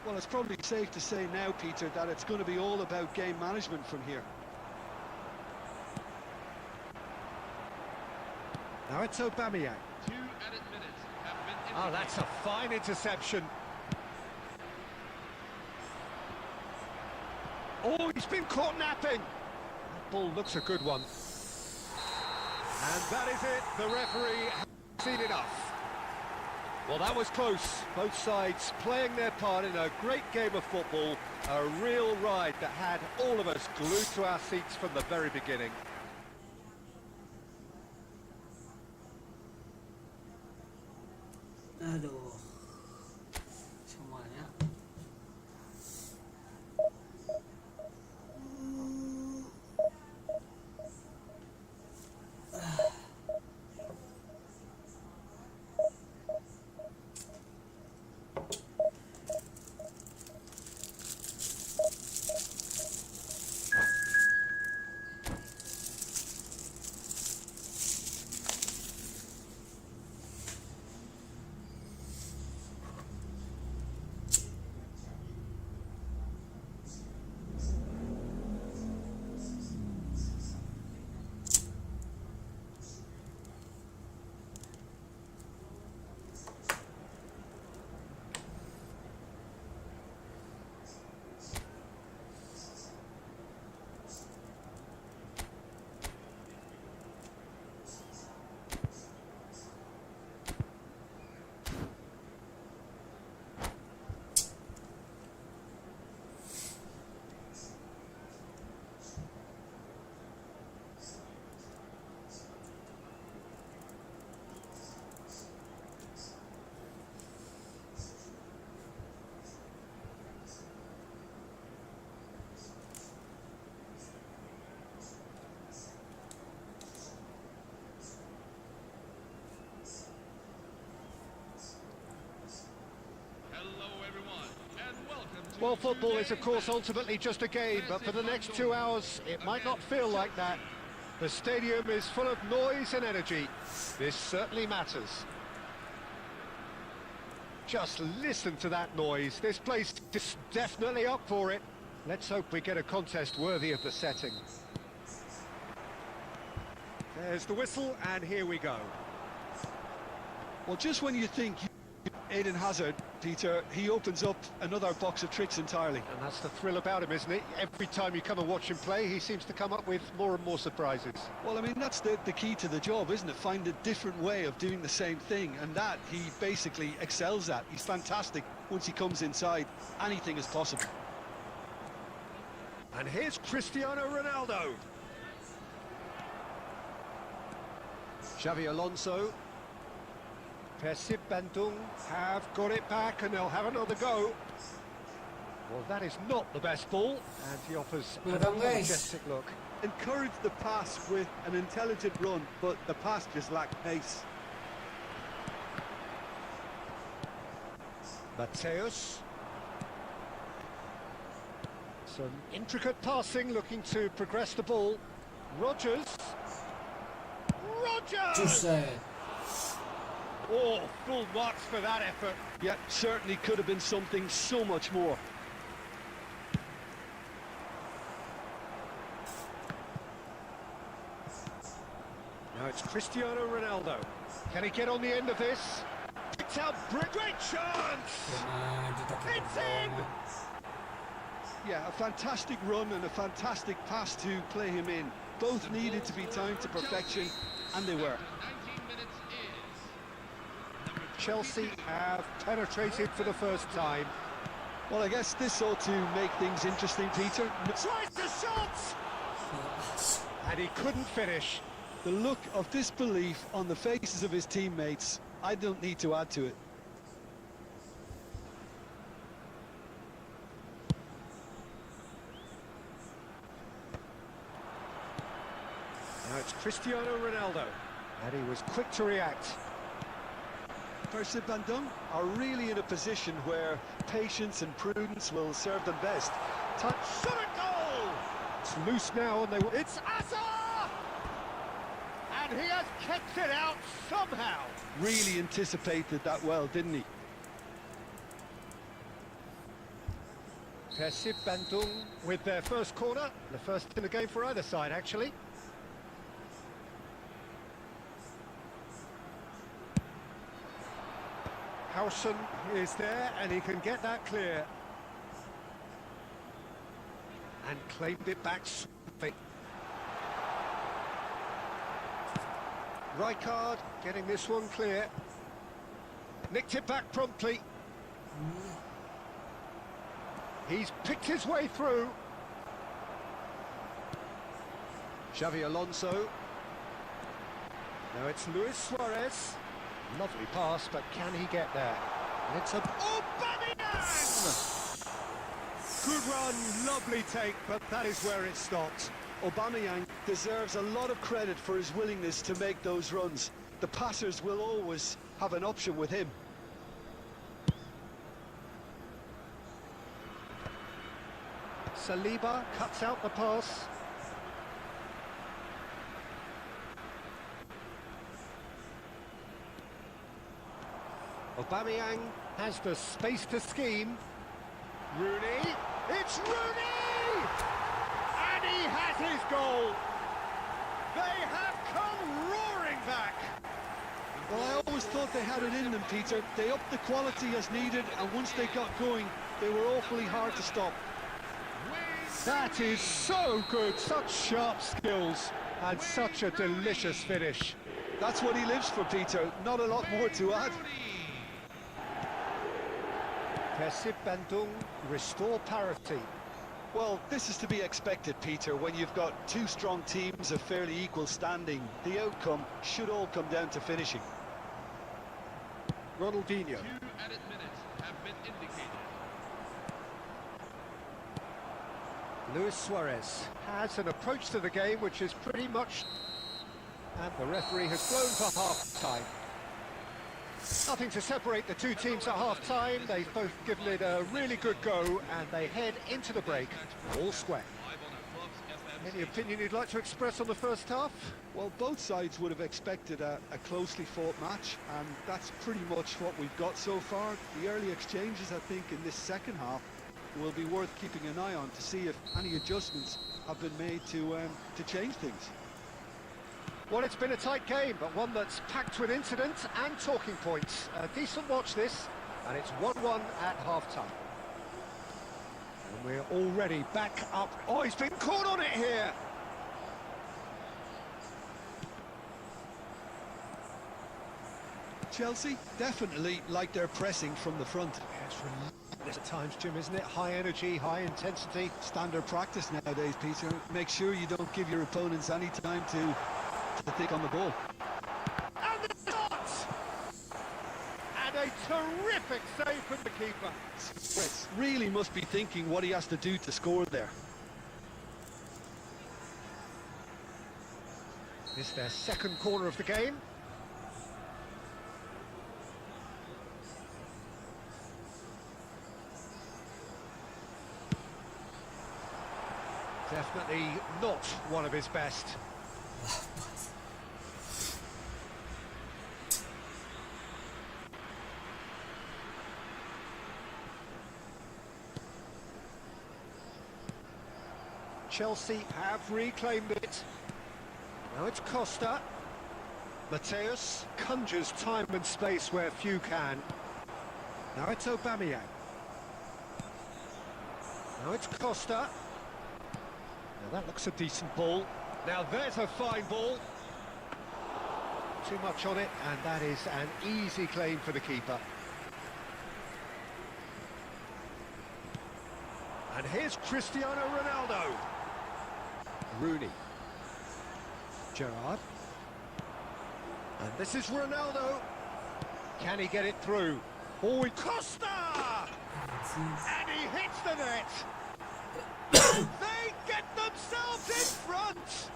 Well, it's probably safe to say now, Peter, that it's going to be all about game management from here. Now it's Aubameyang. 2 added minutes have been Oh, that's a fine interception. Oh, he's been caught napping. That ball looks a good one. And that is it. The referee has seen enough. Well, that was close. Both sides playing their part in a great game of football. A real ride that had all of us glued to our seats from the very beginning. Aduh, semuanya. Hello, everyone, and welcome to Well, football is, of course, ultimately just a game, but for the next 2 hours, it might not feel like that. The stadium is full of noise and energy. This certainly matters. Just listen to that noise. This place is definitely up for it. Let's hope we get a contest worthy of the setting. There's the whistle, and here we go. Well, just when you think Eden Hazard, Peter, he opens up another box of tricks entirely. And that's the thrill about him, isn't it? Every time you come and watch him play, he seems to come up with more and more surprises. Well, I mean, that's the key to the job, isn't it? Find a different way of doing the same thing, and that he basically excels at. He's fantastic. Once he comes inside, anything is possible. And here's Cristiano Ronaldo. Xavi Alonso. Persib Bandung have got it back, and they'll have another go. Well, that is not the best ball, and he offers an majestic look. Encourage the pass with an intelligent run, but the pass just lacked pace. Mateus. Some intricate passing, looking to progress the ball. Rogers. Jose. Oh, full marks for that effort. Yeah, certainly could have been something so much more. Now it's Cristiano Ronaldo. Can he get on the end of this? It's out, great chance! It's in! Yeah, a fantastic run and a fantastic pass to play him in. Both needed to be timed to perfection, and they were. 19 minutes is Chelsea have penetrated for the first time. Well, I guess this ought to make things interesting, Peter. Tries the shot! And he couldn't finish. The look of disbelief on the faces of his teammates, I don't need to add to it. Now it's Cristiano Ronaldo, and he was quick to react. Persib Bandung are really in a position where patience and prudence will serve them best. Touch, shot a goal! It's loose now, and it's Asa! And he has kept it out somehow. Really anticipated that well, didn't he? Persib Bandung with their first corner, the first in the game for either side, actually. Hausen is there, and he can get that clear. And claimed it back swiftly. Rijkaard getting this one clear. Nicked it back promptly. He's picked his way through. Xavi Alonso. Now it's Luis Suarez. Lovely pass, but can he get there? And it's a... Aubameyang! Good run, lovely take, but that is where it stopped. Aubameyang deserves a lot of credit for his willingness to make those runs. The passers will always have an option with him. Saliba cuts out the pass. Aubameyang has the space to scheme. Rooney, it's Rooney! And he has his goal! They have come roaring back! Well, I always thought they had it in them, Peter. They upped the quality as needed, and once they got going, they were awfully hard to stop. That is so good, such sharp skills, and such a delicious finish. That's what he lives for, Peter. Not a lot more to add. Persib Bandung restore parity. Well, this is to be expected, Peter, when you've got two strong teams of fairly equal standing. The outcome should all come down to finishing. Ronaldinho. 2 added minutes have been indicated. Luis Suarez has an approach to the game which is pretty much... And the referee has blown for half-time. Nothing to separate the two teams at half-time. They've both given it a really good go, and they head into the break all square. Any opinion you'd like to express on the first half? Well, both sides would have expected a closely fought match, and that's pretty much what we've got so far. The early exchanges, I think, in this second half will be worth keeping an eye on to see if any adjustments have been made to change things. Well, it's been a tight game, but one that's packed with incident and talking points. A decent watch this, and it's 1-1 at half-time. And we're already back up. Oh, he's been caught on it here! Chelsea definitely like their pressing from the front. Yeah, it's relentless at times, Jim, isn't it? High energy, high intensity. Standard practice nowadays, Peter. Make sure you don't give your opponents any time to think on the ball. And the shot! And a terrific save from the keeper. Suarez really must be thinking what he has to do to score there. It's their second corner of the game. Definitely not one of his best. Chelsea have reclaimed it. Now it's Costa. Mateus conjures time and space where few can. Now it's Aubameyang. Now it's Costa. Now that looks a decent ball. Now there's a fine ball. too much on it, and that is an easy claim for the keeper. And here's Cristiano Ronaldo. Rooney. Gerrard. And this is Ronaldo. Can he get it through? Forward Costa! And he hits the net! They get themselves in front!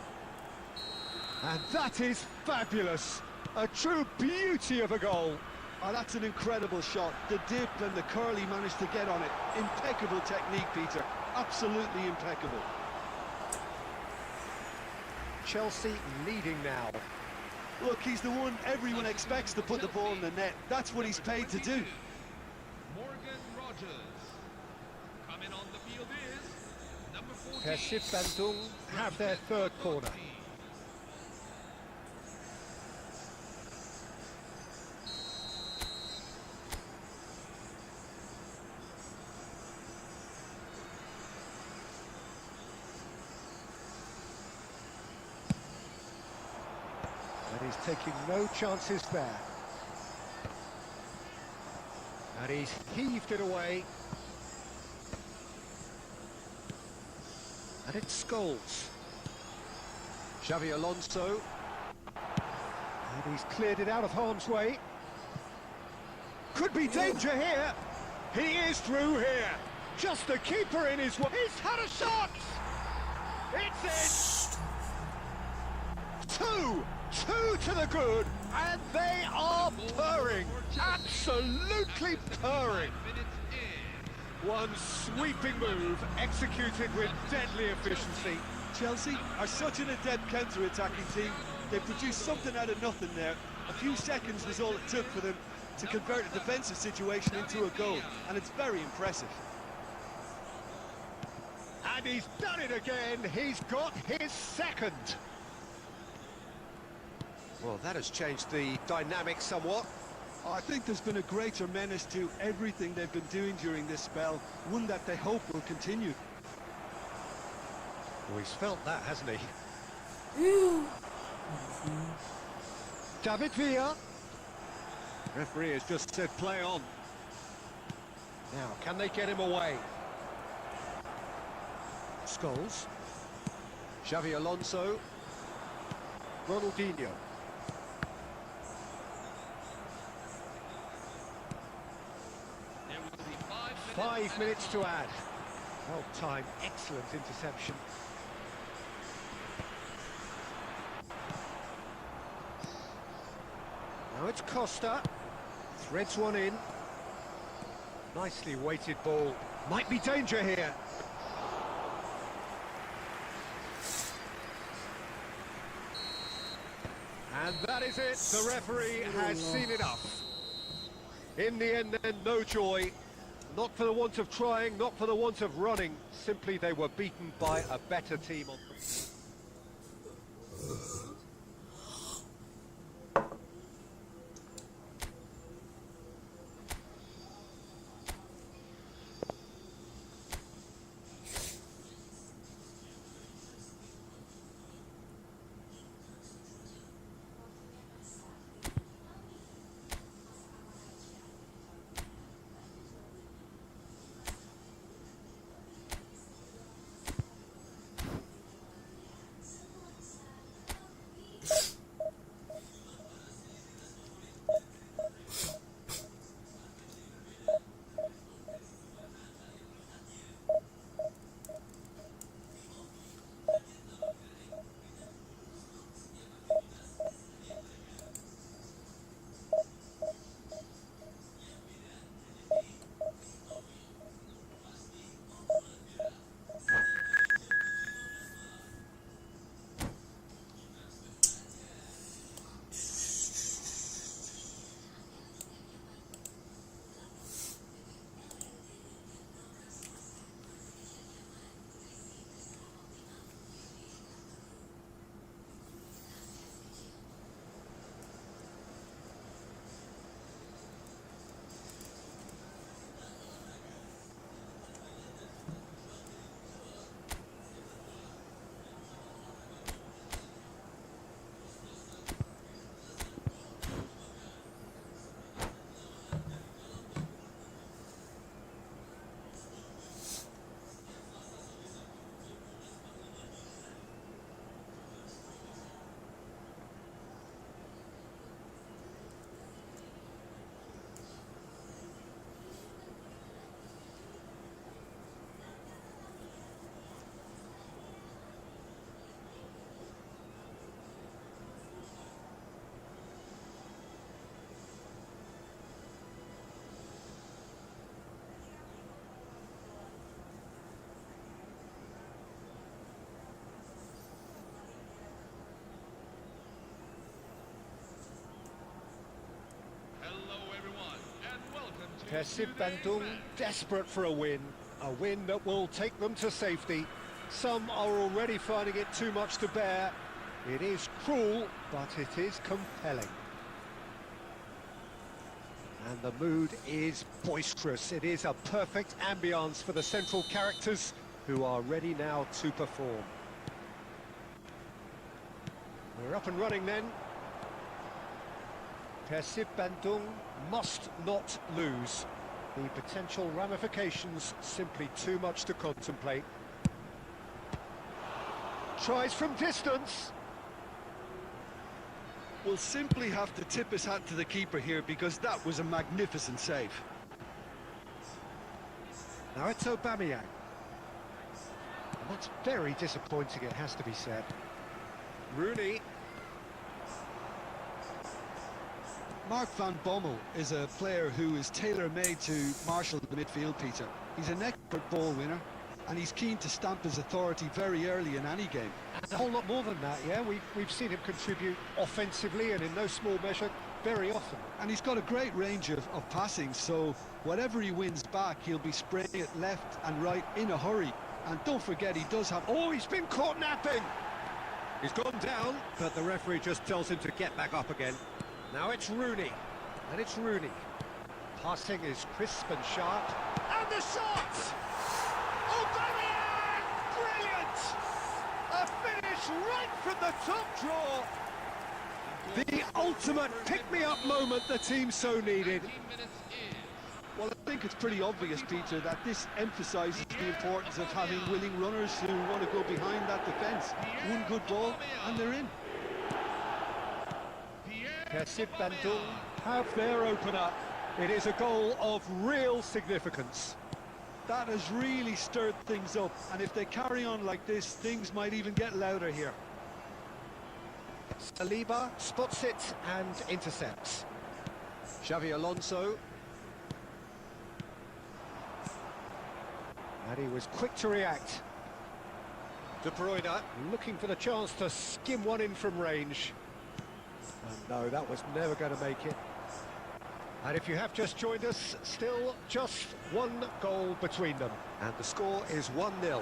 And that is fabulous! A true beauty of a goal. Oh, that's an incredible shot. The dip and the curl he managed to get on it. Impeccable technique, Peter. Absolutely impeccable. Chelsea leading now. Look, he's the one everyone expects to put the ball in the net. That's what he's paid to do. Morgan Rogers. Coming on the field is number 14. Persib Bandung have their third corner. And he's taking no chances there. And he's heaved it away. And it's Scholes. Xavi Alonso. And he's cleared it out of harm's way. Could be danger here. He is through here. Just the keeper in his way. He's had a shot. It's in. Two to the good, and they are purring. Absolutely purring. One sweeping move executed with deadly efficiency. Chelsea are such an adept counter-attacking team. They produced something out of nothing there. A few seconds was all it took for them to convert a defensive situation into a goal, and it's very impressive. And he's done it again. He's got his second. Well, that has changed the dynamic somewhat. I think there's been a greater menace to everything they've been doing during this spell, one that they hope will continue. Well, he's felt that, hasn't he? David Villa. Referee has just said play on. Now, can they get him away? Scholes. Xavi Alonso. Ronaldinho. There will be 5 minutes to add. Well timed, excellent interception. Now it's Costa. Threads one in. Nicely weighted ball. Might be danger here. And that is it. The referee has seen enough. In the end, then, no joy. Not for the want of trying, not for the want of running. Simply they were beaten by a better team on Hello, everyone, and welcome to Persib today's Bandung match. desperate for a win that will take them to safety. Some are already finding it too much to bear. It is cruel, but it is compelling. And the mood is boisterous. It is a perfect ambience for the central characters who are ready now to perform. We're up and running then. Persib Bandung must not lose. The potential ramifications simply too much to contemplate. Tries from distance. Will simply have to tip his hat to the keeper here because that was a magnificent save. Now it's Aubameyang. And that's very disappointing, it has to be said. Rooney. Mark van Bommel is a player who is tailor-made to marshal the midfield, Peter. He's an expert ball winner, and he's keen to stamp his authority very early in any game. And a whole lot more than that, yeah? We've seen him contribute offensively and in no small measure very often. And he's got a great range of passing, so whatever he wins back, he'll be spraying it left and right in a hurry. And don't forget, he does have... Oh, he's been caught napping! He's gone down, but the referee just tells him to get back up again. Now it's Rooney, and it's Rooney. Passing is crisp and sharp, and the shot! Aubameyang! Brilliant! A finish right from the top draw. The ultimate pick-me-up moment the team so needed. 19 minutes in. Well, I think it's pretty obvious, Peter, that this emphasises the importance of having willing runners who want to go behind that defence. One good ball, and they're in. Persib Bandung have their opener. It is a goal of real significance. That has really stirred things up, and if they carry on like this, things might even get louder here. Saliba spots it and intercepts. Xavi Alonso. And he was quick to react. De Bruyne looking for the chance to skim one in from range. And no, that was never going to make it. And if you have just joined us, still just one goal between them. And the score is 1-0.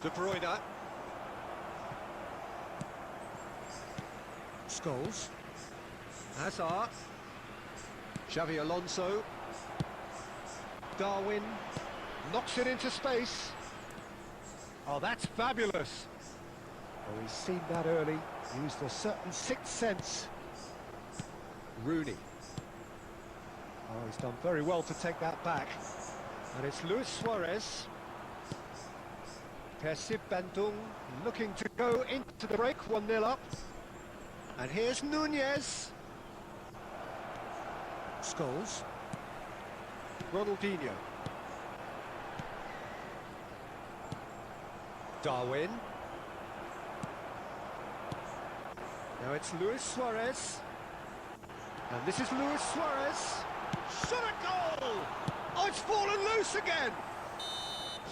De Bruyne. Scholes. Hazard. Xavi Alonso. Darwin. Knocks it into space. Oh, that's fabulous. Oh, he's seen that early. Used a certain sixth sense. Rooney. Oh, he's done very well to take that back. And it's Luis Suarez. Persib Bandung looking to go into the break, 1-0 up. And here's Nunez. Scholes. Ronaldinho. Darwin. Now it's Luis Suarez. And this is Luis Suarez. Shot a goal! Oh, it's fallen loose again!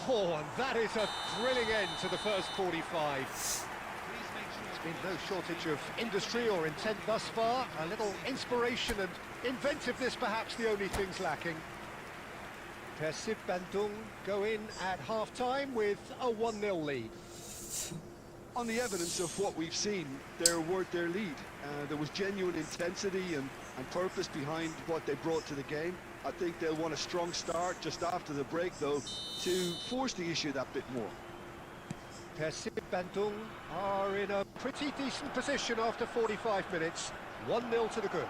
Oh, and that is a thrilling end to the first 45. There's been no shortage of industry or intent thus far. A little inspiration and inventiveness perhaps the only things lacking. Persib Bandung go in at half-time with a 1-0 lead. On the evidence of what we've seen, they're worth their lead. There was genuine intensity and purpose behind what they brought to the game. I think they'll want a strong start just after the break, though, to force the issue that bit more. Persib Bandung are in a pretty decent position after 45 minutes. 1-0 to the good.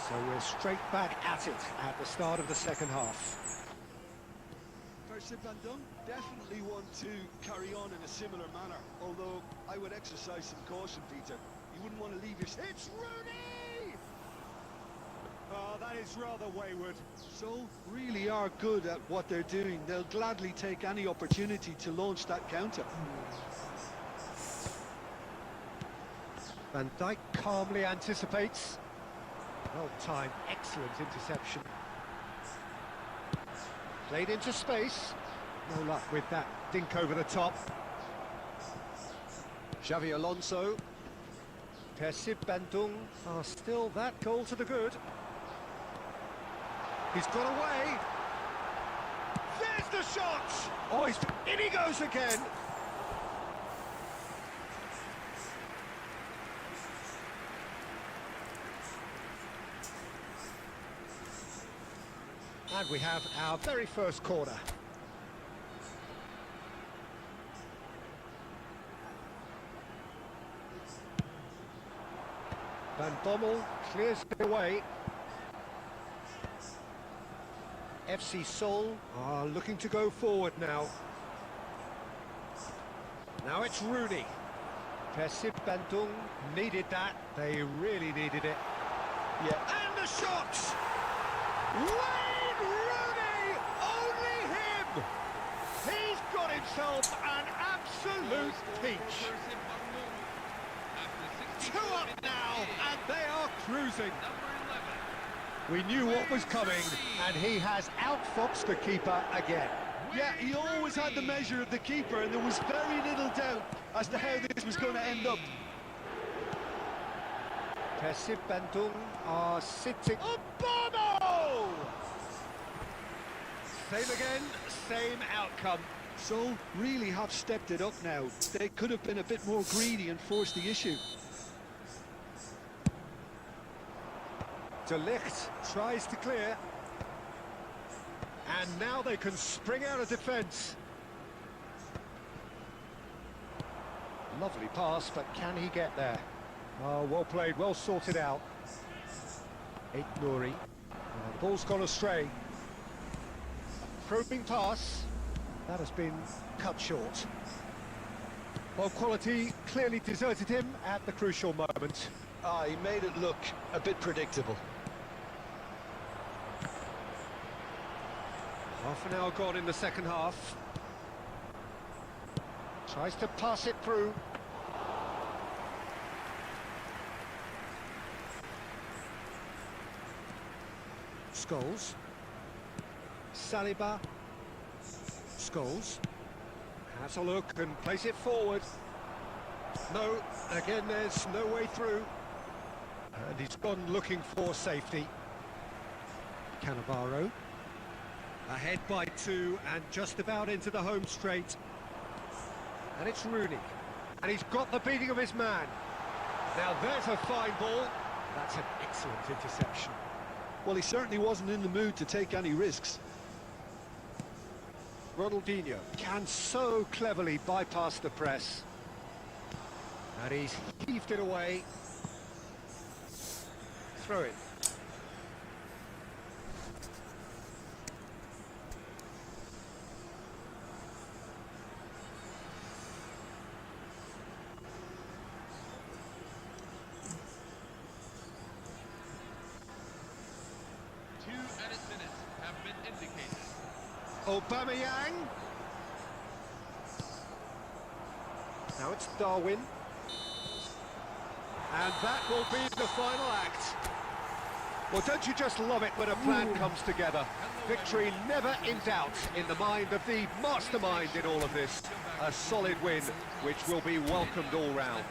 So we're straight back at it at the start of the second half. Persib Bandung definitely want to carry on in a similar manner, although I would exercise some caution, Peter. You wouldn't want to leave your... It's Rooney! Oh, that is rather wayward. So, really are good at what they're doing. They'll gladly take any opportunity to launch that counter. Van Dijk calmly anticipates. Well-timed, excellent interception. Played into space. No luck with that dink over the top. Xavi Alonso. Persib Bandung are still that goal to the good. He's got away. There's the shot! Oh, in he goes again. And we have our very first corner. Van Bommel clears it away. FC Seoul are looking to go forward now. Now it's Rooney. Persib Bandung needed that. They really needed it. Yeah. And the shot! Wayne Rooney! Only him! He's got himself an absolute peach. Two up now, and they are cruising. We knew what was coming, and he has outfoxed the keeper again. Yeah, he always had the measure of the keeper, and there was very little doubt as to how this was going to end up. Persib Bandung are sitting... Oh, Bono! Same again, same outcome. So, really have stepped it up now. They could have been a bit more greedy and forced the issue. De Ligt tries to clear. And now they can spring out of defence. Lovely pass, but can he get there? Oh, well played, well sorted out. Eight Nouri. Ball's gone astray. Probing pass. That has been cut short. Well, quality clearly deserted him at the crucial moment. Ah, he made it look a bit predictable. Half an hour gone in the second half. Tries to pass it through. Scholes. Saliba. Scholes. Has a look and plays it forward. No, again there's no way through. And he's gone looking for safety. Cannavaro. Ahead by two and just about into the home straight. And it's Rooney. And he's got the beating of his man. Now there's a fine ball. That's an excellent interception. Well, he certainly wasn't in the mood to take any risks. Ronaldinho can so cleverly bypass the press. And he's heaved it away. Throw it. Aubameyang. Now it's Darwin. And that will be the final act. Well, don't you just love it when a plan comes together? Victory never in doubt in the mind of the mastermind in all of this. A solid win, which will be welcomed all round.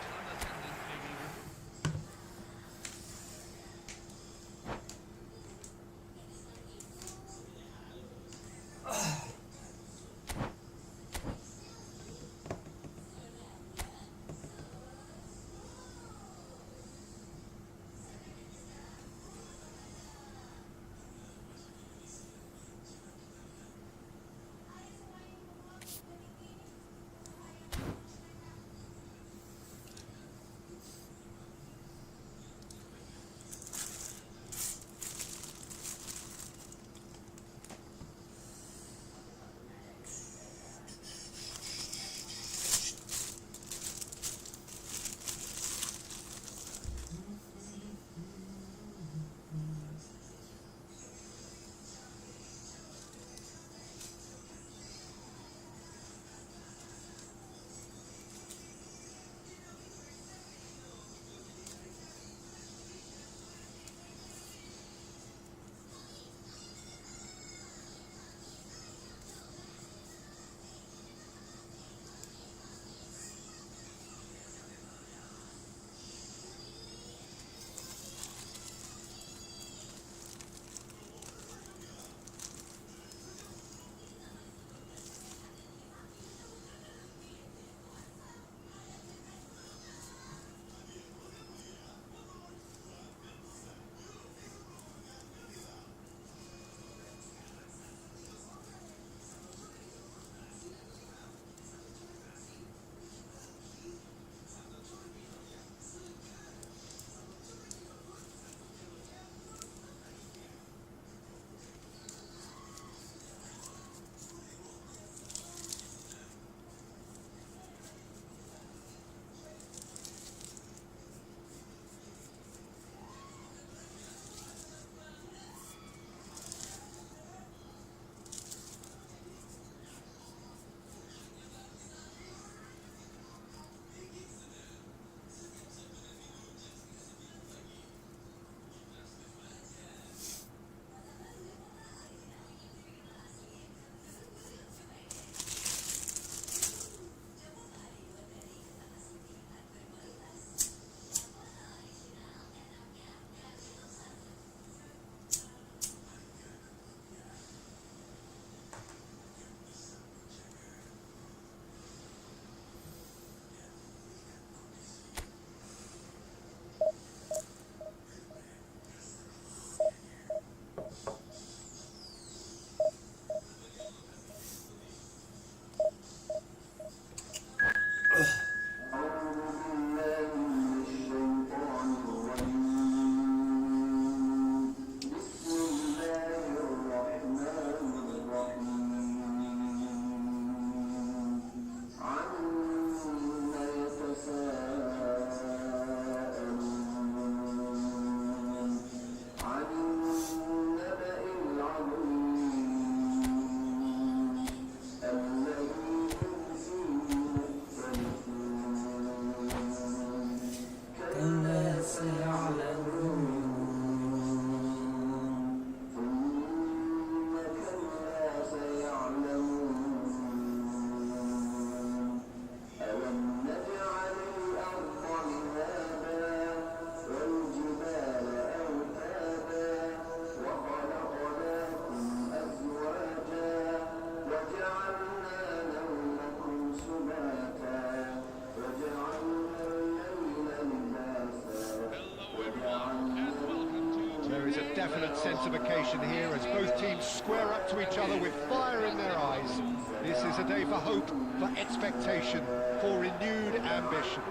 provocation here as both teams square up to each other with fire in their eyes. This is a day for hope, for expectation, for renewed ambition.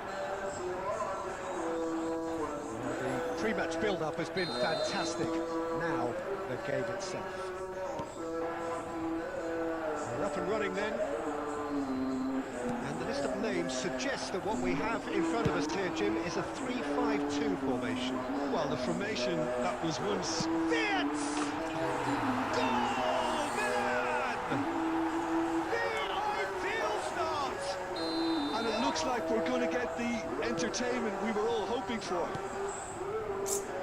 The pre-match build-up has been fantastic. Now, the game itself. We're up and running then. And the list of names suggests that what we have in front of us here, Jim, is a 3-5-2 formation. Well, the formation that was once... Fits! Goal! Milan! The ideal start! And it looks like we're going to get the entertainment we were all hoping for.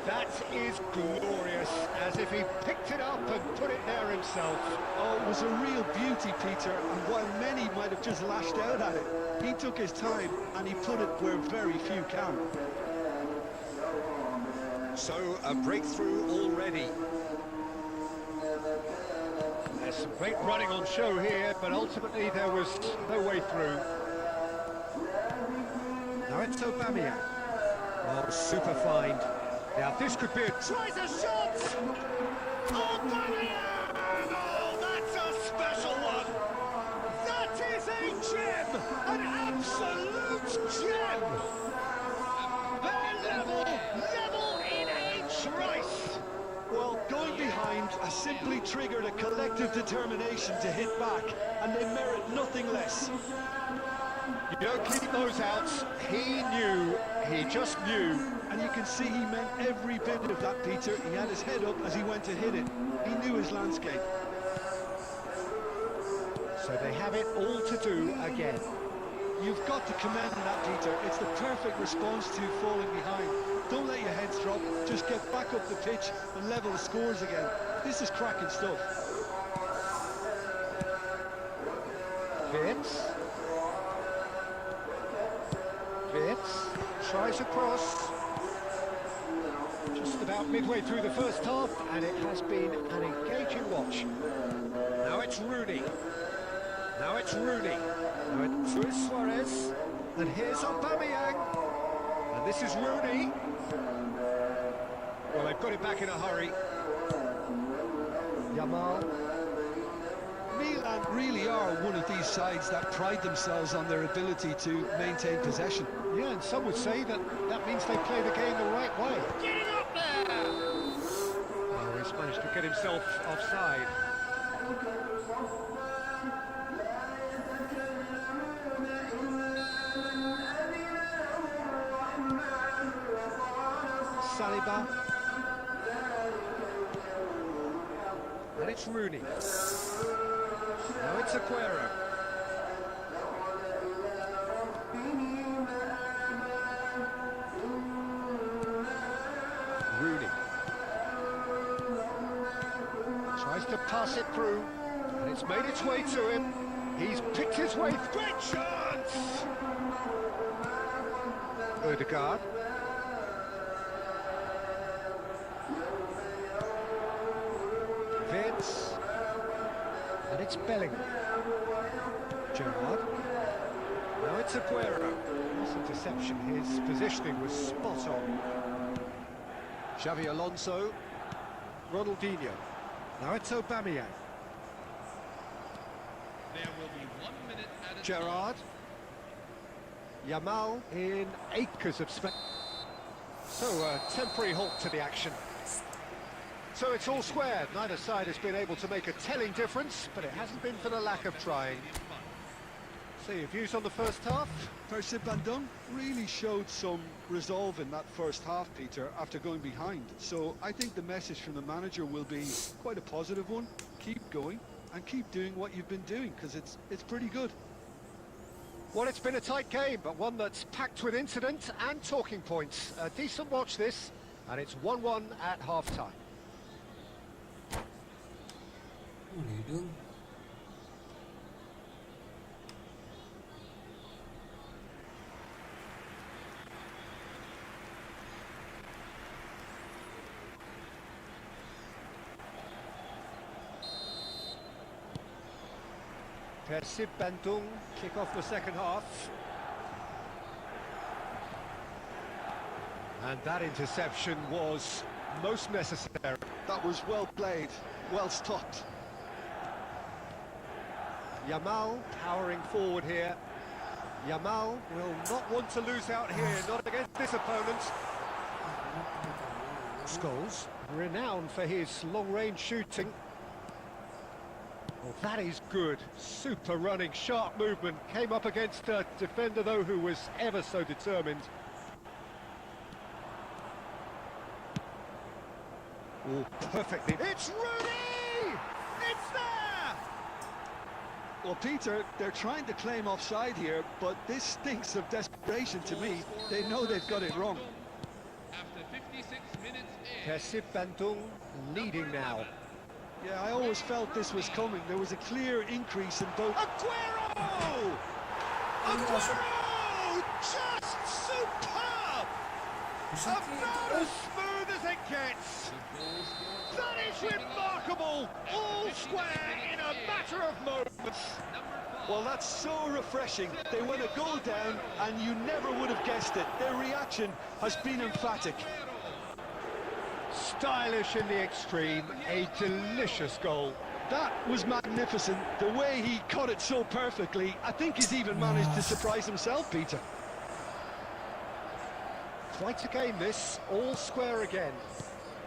That is glorious, as if he picked it up and put it there himself. Oh, it was a real beauty, Peter, and while many might have just lashed out at it, he took his time and he put it where very few can. So, a breakthrough already. There's some great running on show here, but ultimately there was no way through. Now it's Aubameyang. Oh, super find. Now this could be a... Tries a shot! Aubameyang! Oh, that's a special one! That is a gem! An absolute gem! They're level in H. Rice! Well, going behind has simply triggered a collective determination to hit back, and they merit nothing less. You don't keep those outs. He knew, he just knew. And you can see he meant every bit of that, Peter. He had his head up as he went to hit it. He knew his landscape. So they have it all to do again. You've got to commend that, Peter. It's the perfect response to falling behind. Don't let your heads drop. Just get back up the pitch and level the scores again. This is cracking stuff. Vitz tries a cross. Just about midway through the first half, and it has been an engaging watch. Now it's Rooney. Now it's Suarez. And here's Aubameyang. And this is Rooney. Well, they've got it back in a hurry. Yamal. Milan really are one of these sides that pride themselves on their ability to maintain possession. Yeah, and some would say that means they play the game the right way. Getting up there! Oh, he's managed to get himself offside. Saliba. And it's Rooney. Now it's Aguero. Rooney. Tries to pass it through, and it's made its way to him. He's picked his way. Great chance! Odegaard. Vitz. And it's Bellingham. Gerrard. Now it's Aguero. This interception, his positioning was spot on. Xavi Alonso. Ronaldinho. Now it's Aubameyang. There will be 1 minute added. Gerrard. Yamal in acres of space. So a temporary halt to the action. So it's all square. Neither side has been able to make a telling difference, but it hasn't been for the lack of trying. So your views on the first half? Persib Bandung really showed some resolve in that first half, Peter, after going behind. So I think the message from the manager will be quite a positive one. Keep going and keep doing what you've been doing, because it's pretty good. Well, it's been a tight game, but one that's packed with incident and talking points. A decent watch this, and it's 1-1 at half-time. What are you doing? Persib Bandung kick off the second half. And that interception was most necessary. That was well played, well stopped. Yamal powering forward here. Yamal will not want to lose out here, not against this opponent. Scholes, renowned for his long-range shooting. Well, that is good. Super running, sharp movement. Came up against a defender, though, who was ever so determined. Oh, perfectly. It's Rooney! It's there! Well, Peter, they're trying to claim offside here, but this stinks of desperation to me. They know they've got it wrong. After 56 minutes in, Kasih Bandung leading now. Yeah, I always felt this was coming. There was a clear increase in both. Aguero! Aguero! Just superb! About as smooth as it gets. That is remarkable! All square in a matter of moments. Well, that's so refreshing. They went a goal down, and you never would have guessed it. Their reaction has been emphatic. Stylish in the extreme, a delicious goal. That was magnificent. The way he caught it so perfectly, I think he's even managed to surprise himself, Peter. Quite a game this, all square again.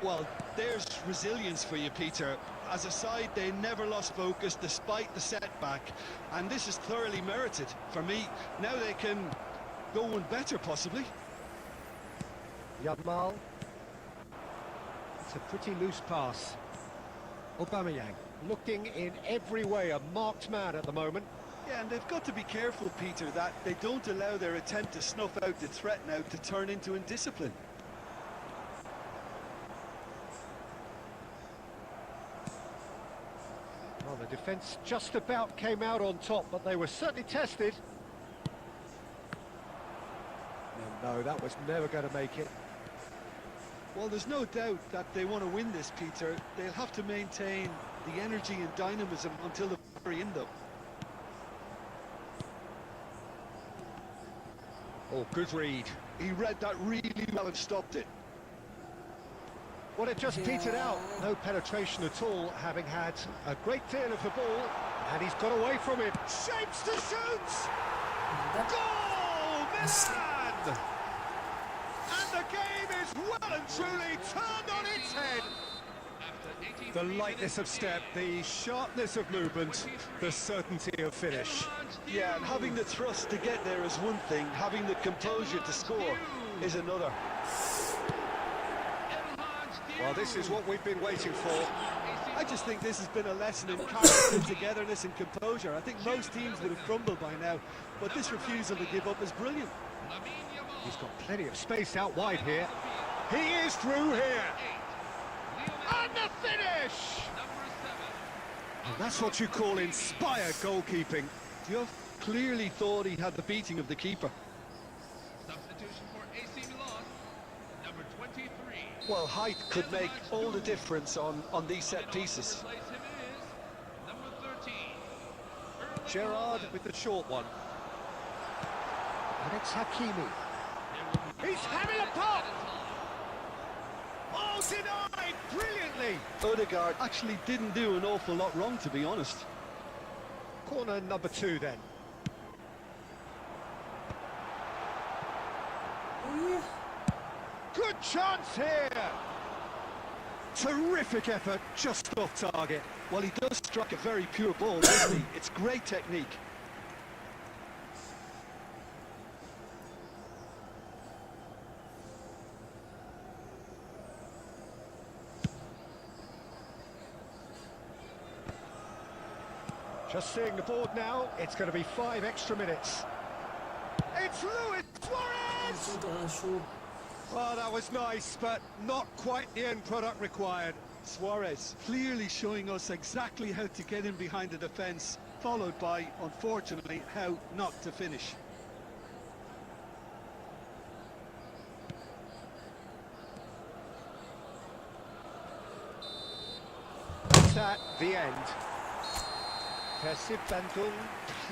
Well, there's resilience for you, Peter. As a side, they never lost focus despite the setback, and this is thoroughly merited for me. Now they can go one better, possibly. Yamal. It's a pretty loose pass. Aubameyang looking in every way a marked man at the moment. Yeah, and they've got to be careful, Peter, that they don't allow their attempt to snuff out the threat now to turn into indiscipline. Well, the defence just about came out on top, but they were certainly tested. No, that was never going to make it. Well, there's no doubt that they want to win this, Peter. They'll have to maintain the energy and dynamism until the very end, though. Oh, good read. He read that really well and stopped it. Well, it just petered out. No penetration at all, having had a great deal of the ball. And he's got away from it. Shapes to shoot! Goal, Milan! And the game is well and truly turned on its head. The lightness of step, the sharpness of movement, the certainty of finish. Yeah, and having the thrust to get there is one thing, having the composure to score is another. Well, this is what we've been waiting for. I just think this has been a lesson in character, togetherness and composure. I think most teams would have crumbled by now, but this refusal to give up is brilliant. He's got plenty of space out wide here. He is through here. And the finish! And that's what you call inspired goalkeeping. Duff clearly thought he had the beating of the keeper. substitution for AC Milan, number 23. Well, height could make all the difference on these set pieces. Replace him is number 13. Gerrard with the short one. And it's Hakimi. He's having a pop! Oh, denied brilliantly! Odegaard actually didn't do an awful lot wrong, to be honest. Corner number 2 then. Good chance here! Terrific effort, just off target. Well, he does strike a very pure ball, doesn't he? It's great technique. Just seeing the board now, it's going to be 5 extra minutes. It's Luis Suarez! Well, that was nice, but not quite the end product required. Suarez clearly showing us exactly how to get in behind the defence, followed by, unfortunately, how not to finish. It's at the end. Kasih Bandung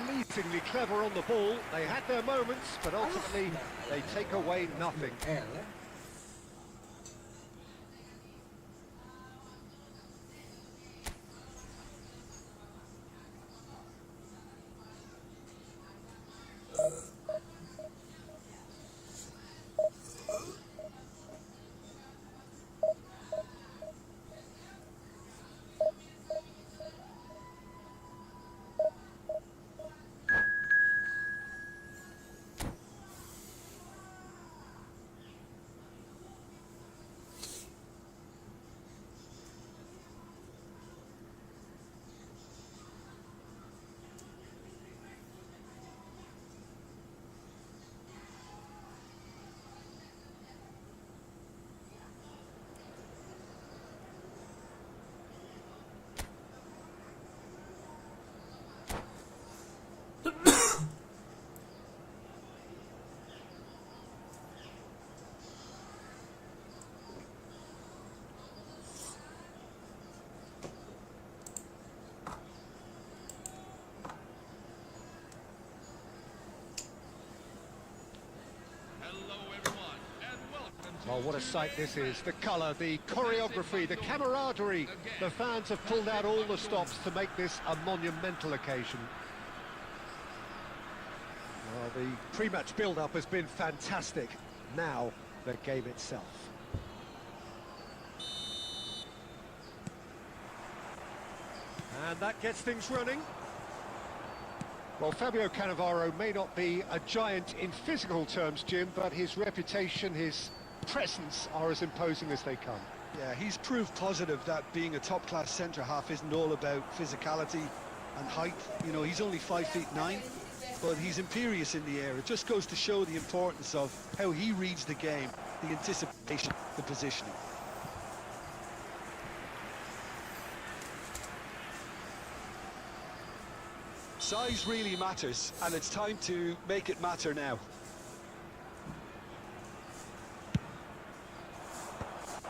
fleetingly clever on the ball. They had their moments, but ultimately they take away nothing. Hello, everyone, and welcome to Oh, what a sight this is. The colour, the choreography, the camaraderie. The fans have pulled out all the stops to make this a monumental occasion. Well, the pre-match build-up has been fantastic. Now, the game itself. And that gets things running. Well, Fabio Cannavaro may not be a giant in physical terms, Jim, but his reputation, his presence are as imposing as they come. Yeah, he's proved positive that being a top-class centre-half isn't all about physicality and height. You know, he's only 5'9", but he's imperious in the air. It just goes to show the importance of how he reads the game, the anticipation, the positioning. Size really matters, and it's time to make it matter now.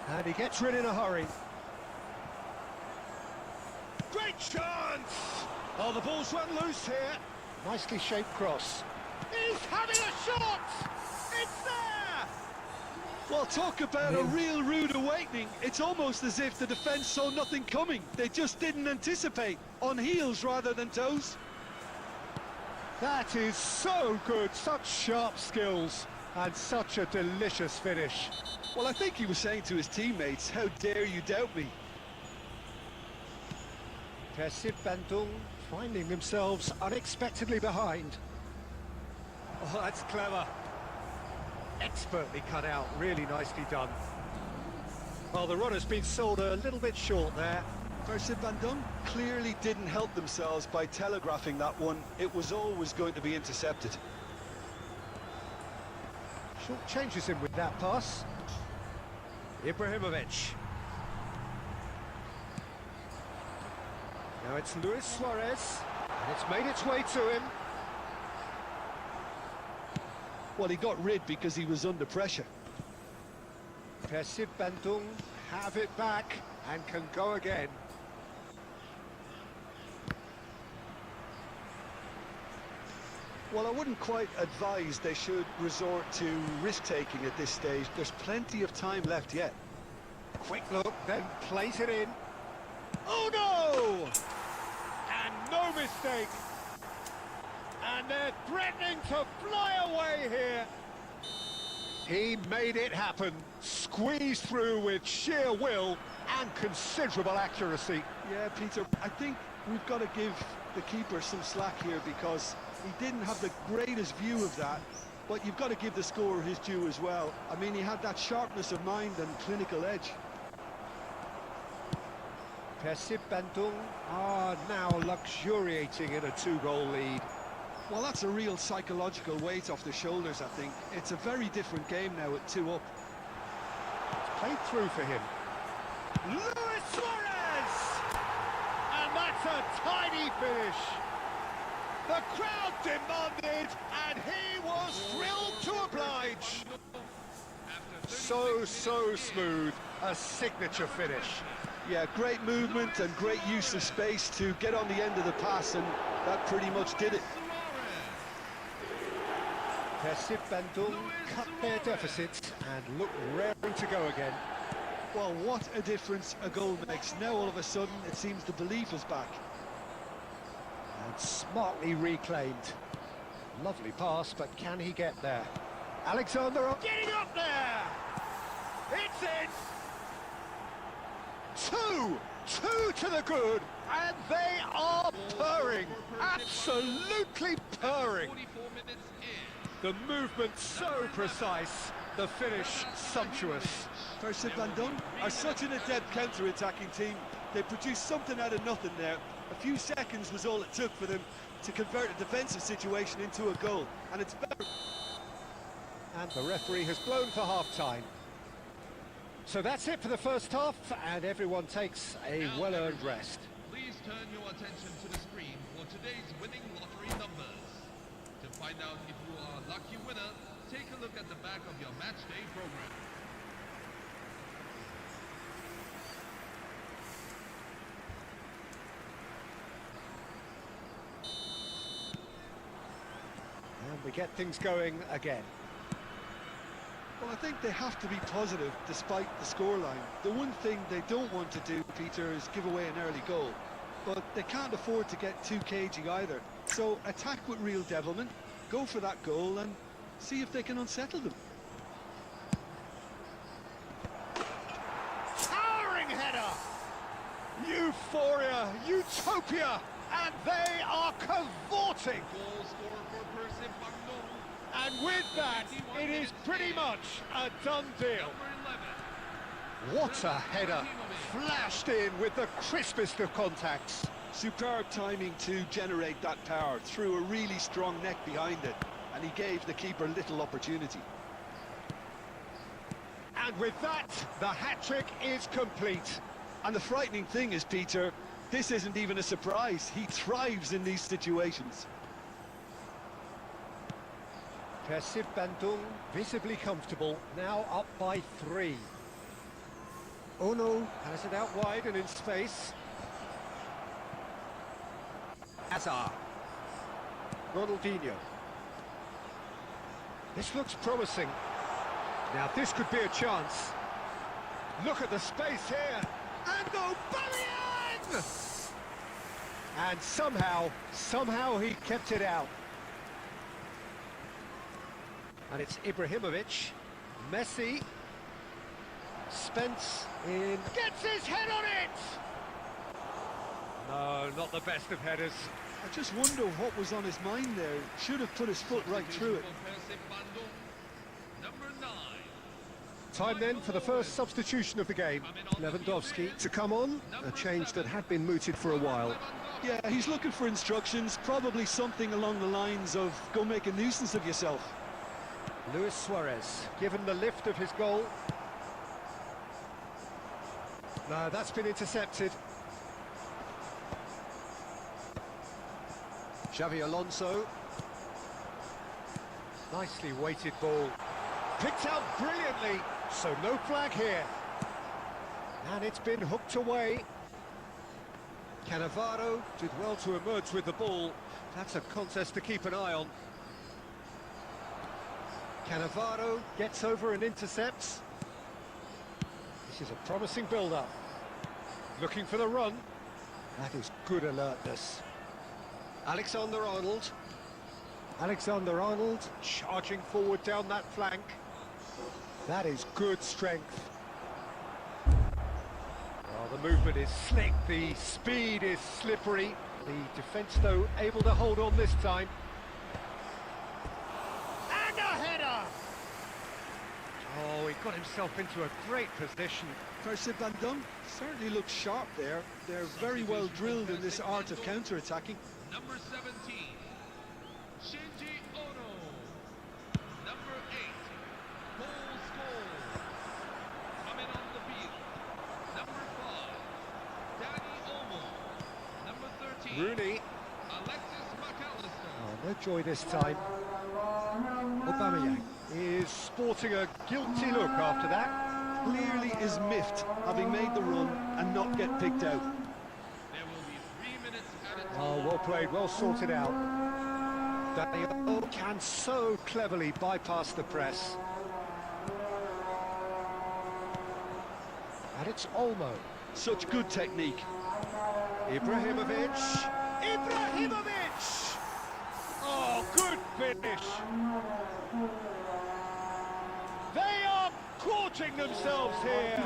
And he gets rid in a hurry. Great chance! Oh, the ball's run loose here. Nicely shaped cross. He's having a shot! It's there! Well, talk about a real rude awakening. It's almost as if the defence saw nothing coming. They just didn't anticipate. On heels rather than toes. That is so good, such sharp skills, and such a delicious finish. Well, I think he was saying to his teammates, how dare you doubt me? Persib Bandung finding themselves unexpectedly behind. Oh, that's clever. Expertly cut out, really nicely done. Well, the runner's been sold a little bit short there. Persib Bandung clearly didn't help themselves by telegraphing that one. It was always going to be intercepted. Short changes him with that pass. Ibrahimovic. Now it's Luis Suarez, and it's made its way to him. Well, he got rid because he was under pressure. Persib Bandung have it back and can go again. Well, I wouldn't quite advise they should resort to risk-taking at this stage. There's plenty of time left yet. Quick look, then plays it in. Oh no! And no mistake. And they're threatening to fly away here. He made it happen. Squeezed through with sheer will and considerable accuracy. Yeah, Peter, I think we've got to give the keeper some slack here because he didn't have the greatest view of that, but you've got to give the scorer his due as well. I mean, he had that sharpness of mind and clinical edge. Persib Bandung are now luxuriating in a 2-goal lead. Well, that's a real psychological weight off the shoulders, I think. It's a very different game now at 2 up. It's played through for him. Luis Suarez! And that's a tidy finish. The crowd demanded, and he was thrilled to oblige. So smooth, a signature finish. Yeah, great movement and great use of space to get on the end of the pass, and that pretty much did it. Persib Bandung cut their deficit and look raring to go again. Well, what a difference a goal makes. Now all of a sudden it seems the belief is back. And smartly reclaimed. Lovely pass, but can he get there? Alexander getting up there! It's in! Two to the good, and they are purring, absolutely purring. 44 minutes in. The movement so precise, the finish sumptuous. Persib Bandung are such an adept counter-attacking team. They produced something out of nothing there. A few seconds was all it took for them to convert a defensive situation into a goal, and it's better. And the referee has blown for half-time. So that's it for the first half, and everyone takes a well-earned rest. Please turn your attention to the screen for today's winning lottery numbers. To find out if you are a lucky winner, take a look at the back of your match day program. And we get things going again. Well, I think they have to be positive despite the scoreline. The one thing they don't want to do, Peter, is give away an early goal. But they can't afford to get too cagey either. So attack with real devilment, go for that goal and see if they can unsettle them. Towering header! Euphoria, utopia, and they are cavorting. Goal scorer for Percy Bandung. And with that, it is pretty much a done deal. Number 11. What a header! Flashed in with the crispest of contacts. Superb timing to generate that power, threw a really strong neck behind it, and he gave the keeper little opportunity. And with that, the hat-trick is complete. And the frightening thing is, Peter, this isn't even a surprise. He thrives in these situations. Persib Bandung visibly comfortable, now up by 3. Ono has it out wide and in space. Hazard. Ronaldinho. This looks promising. Now this could be a chance. Look at the space here. And Aubameyang! And somehow he kept it out. And it's Ibrahimovic. Messi. Spence in. Gets his head on it! No, not the best of headers. I just wonder what was on his mind there. Should have put his foot right through it. Percy Bandung. Number 9. Time then for the first substitution of the game. Lewandowski to come on, a change that had been mooted for a while. Yeah, he's looking for instructions, probably something along the lines of go make a nuisance of yourself. Luis Suarez, given the lift of his goal. No, that's been intercepted. Xavi Alonso. Nicely weighted ball. Picked out brilliantly, so no flag here. And it's been hooked away. Cannavaro did well to emerge with the ball. That's a contest to keep an eye on. Cannavaro gets over and intercepts. This is a promising build-up. Looking for the run. That is good alertness. Alexander-Arnold. Alexander-Arnold charging forward down that flank. That is good strength. Oh, the movement is slick, the speed is slippery. The defence, though, able to hold on this time. And a header! Oh, he got himself into a great position. Persib Bandung certainly looks sharp there. They're very well drilled in this art of counter-attacking. Number 17. Shinji Ono. Number 8. Goal scorer. Coming on the field. Number 5. Danny Olmo. Number 13. Rooney. Alexis McAllister. Oh, no joy this time. Aubameyang is sporting a guilty look after that. Clearly is miffed, having made the run and not get picked out. There will be 3 minutes added to Oh, well played, well sorted out. Daniel can so cleverly bypass the press. And it's Olmo. Such good technique. Ibrahimovic. Ibrahimovic! Oh, good finish. They are gorging themselves here.